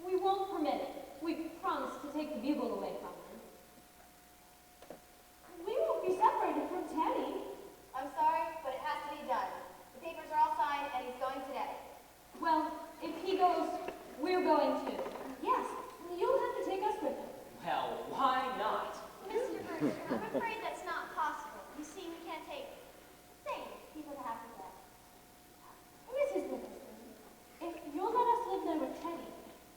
We won't permit it. We promised to take the bugle away from him. We won't be separated from Teddy. I'm sorry, but it has to be done. The papers are all signed, and he's going today. Well, if he goes, we're going too. Yes, you'll have to take us with him. Well, why not? Mr. Brewster, I'm afraid that's not possible. You see, we can't take sane people to have to go. Mrs. Witherspoon, if you'll let us live there with Teddy,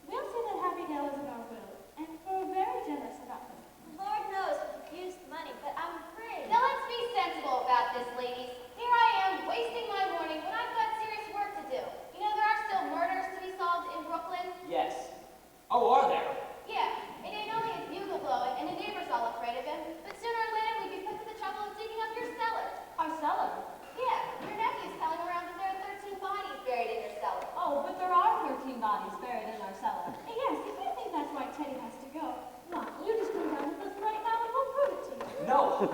we'll see that Happydale is in our will, and we're very generous about it. Lord knows we've used money, but I'm afraid. Now let's be sensible about this, ladies. Here I am, wasting my morning when I've got serious work to do. You know, there are still murders to be solved in Brooklyn. Yes. Oh, are there? Yeah, it ain't only his bugle blowing, and the neighbors all afraid of him, but sooner or later we'd be put to the trouble of digging up your cellar. Our cellar? Yeah, your nephew's telling around that there are 13 bodies buried in your cellar. Oh, but there are 13 bodies buried in our cellar. And yes, if you think that's why Teddy has to go, why, you just come down with us right now and we'll prove it to you. No.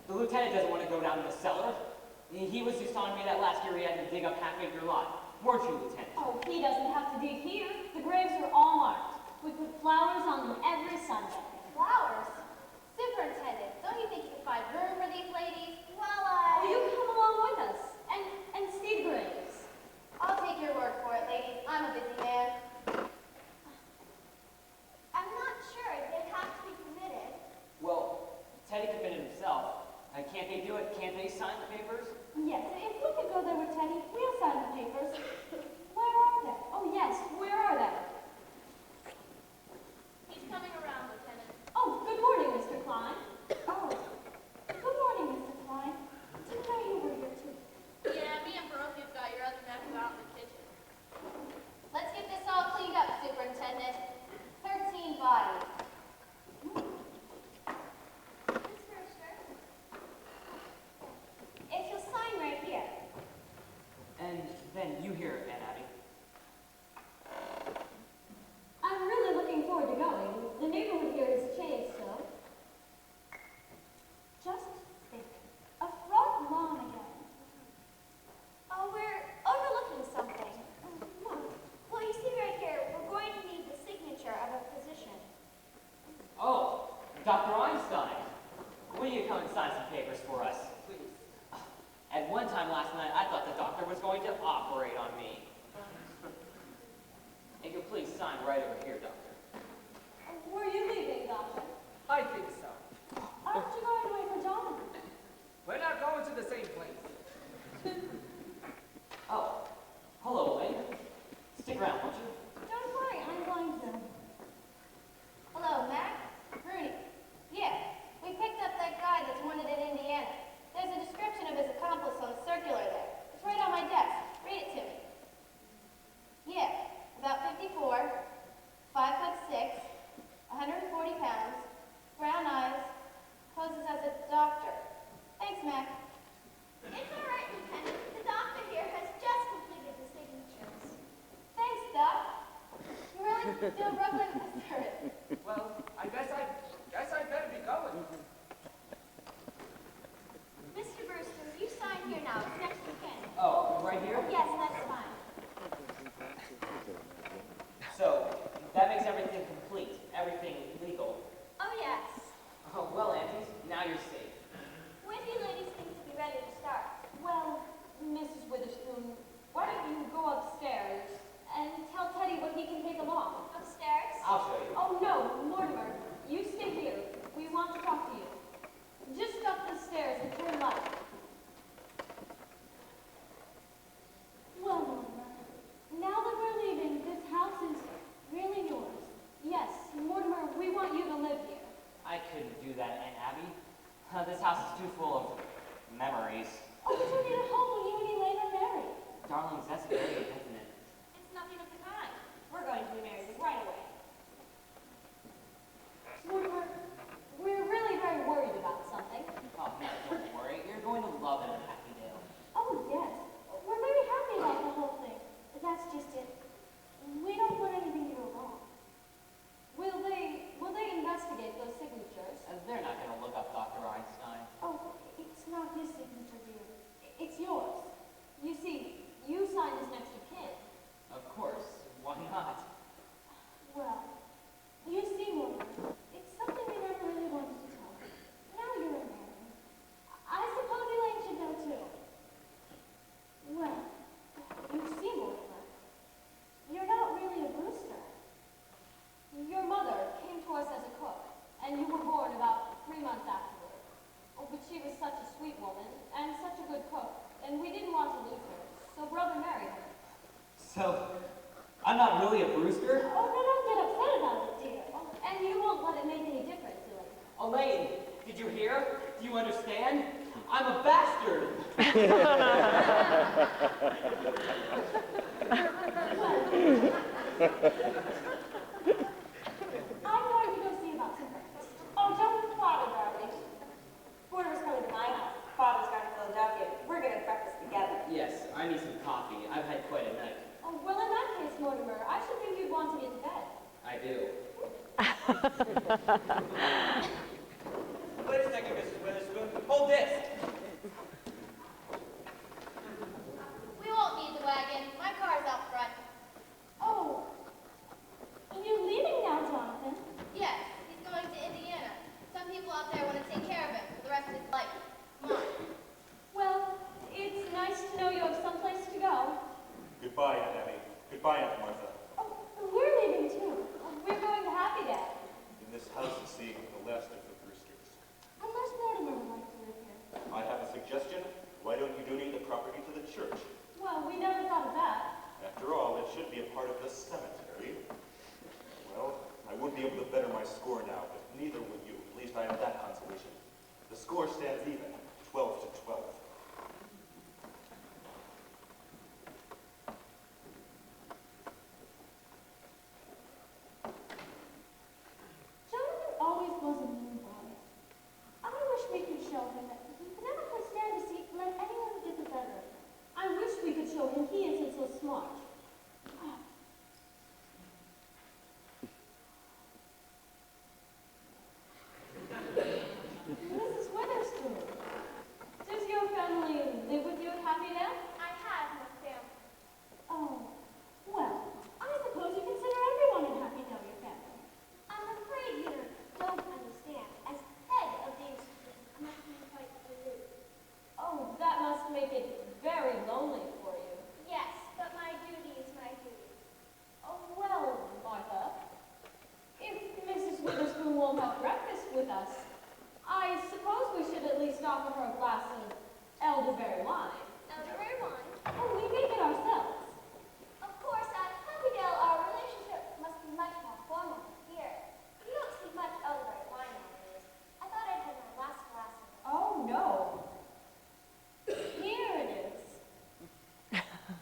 The lieutenant doesn't want to go down to the cellar. He was just telling me that last year he had to dig up half-acre lot. Weren't you, Lieutenant? Oh, he doesn't have to dig here. The graves are all marked. We put flowers on them every Sunday. Flowers? Superintendent, don't you think you can find room for these ladies? Well, Oh, you come along with us and see the graves. I'll take your word for it, ladies. I'm a busy man. I'm not sure. They have to be committed. Well, Teddy committed himself. Can't they do it? Can't they sign the papers? Yes, if we could go there with Teddy, we'll sign the papers. Where are they? Oh, yes, where are they? He's coming around, Lieutenant. Oh, good morning, Mr. Klein. Oh, good morning, Mr. Klein. Didn't know you were one time last night, I thought the doctor was going to operate on me. And you'll please sign right over here, doctor. Were you leaving, Doctor? I think so. Aren't you going away for Jonathan? We're not going to the same place. Oh, hello, Elaine. Stick around, won't you? Don't worry, I'm going to. Hello, Mac. Rooney. Yeah, we picked up that guy that's wanted in Indiana. There's a description of his accomplice on the circular there. It's right on my desk. Read it to me. Yeah, about 54, 5'6", 140 pounds, brown eyes, poses as a doctor. Thanks, Mac. It's all right, Lieutenant. The doctor here has just completed the signatures. Thanks, Doc. You really feel Brooklyn history. Well, I guess I'd better be going. Mr. Brewster, you sign here now. It's next to Ken. Oh, right here? Yes, that's fine. So, that makes everything complete, everything legal. Oh, yes. Oh, well, aunties, now you're safe. When do you ladies think to be ready to start? Well, Mrs. Witherspoon, why don't you go upstairs and tell Teddy what he can take along? Upstairs? I'll show you. Oh, no, Mortimer, you stay here. We want to talk to you. Just up the stairs and turn left. Well, Mortimer, now that we're leaving, this house is really yours. Yes, Mortimer, we want you to live here. I couldn't do that, Aunt Abby. This house is too full of memories. Oh, but you need a home when you and Elaine are married. Darlings, that's very infinite. It's nothing of the kind. We're going to be married right away. Mortimer, we're really very worried about something. Oh, no, don't worry. You're going to love it in Happydale. Oh, yes. We're very happy about the whole thing. That's just it. We don't want anything to go wrong. Will they investigate those signatures? They're not going to look up Dr. Einstein. Oh, it's not his signature, dear. It's yours. You see, you signed this next to Ken. Of course. Why not? Well, you see, Mortimer, it's something we never really wanted to tell you. Now you're in there. I suppose Elaine should know too. Well, you see, Mortimer, you're not really a Brewster. Your mother came to us as a cook, and you were born about 3 months afterward. Oh, but she was such a sweet woman, and such a good cook, and we didn't want to lose her, so Brother married her. So, I'm not really a Brewster? Oh, no, don't get upset about it, dear. Oh, and you won't let it make any difference, Elaine. Elaine, did you hear? Do you understand? I'm a bastard. I'm going to go see about some breakfast. Oh, don't bother, darling. Mortimer's coming to my house. Father's gone to Philadelphia. We're going to have breakfast together. Yes, I need some coffee. I've had quite a night. Oh, well, in that case, Mortimer, I should think you'd want to get to bed. I do. Wait a second, Mrs. Witherspoon. Hold this. We won't need the wagon. My car's out front. Oh, are you leaving now, Jonathan? Yes, he's going to Indiana. Some people out there want to take care of him for the rest of his life. Come on. Well, it's nice to know you have someplace to go. Goodbye, Aunt Abby. Goodbye, Aunt Martha. Oh, we're leaving too. We're going to Happy Dad. In this house is seeing the last of the Brewsters. Unless Mortimer would like to live here. I have a suggestion. Why don't you donate the property to the church? Well, we never thought of that. After all, it should be a part of the cemetery. Well, I would be able to better my score now, but neither would you. At least I have that consolation. The score stands even, 12 to 12. Jonathan always was a mean boy. I wish we could show him that he never could stand to see let anyone get the better of him. I wish we could show him he isn't so smart. Mrs. Witherspoon, does your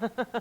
Ha ha ha.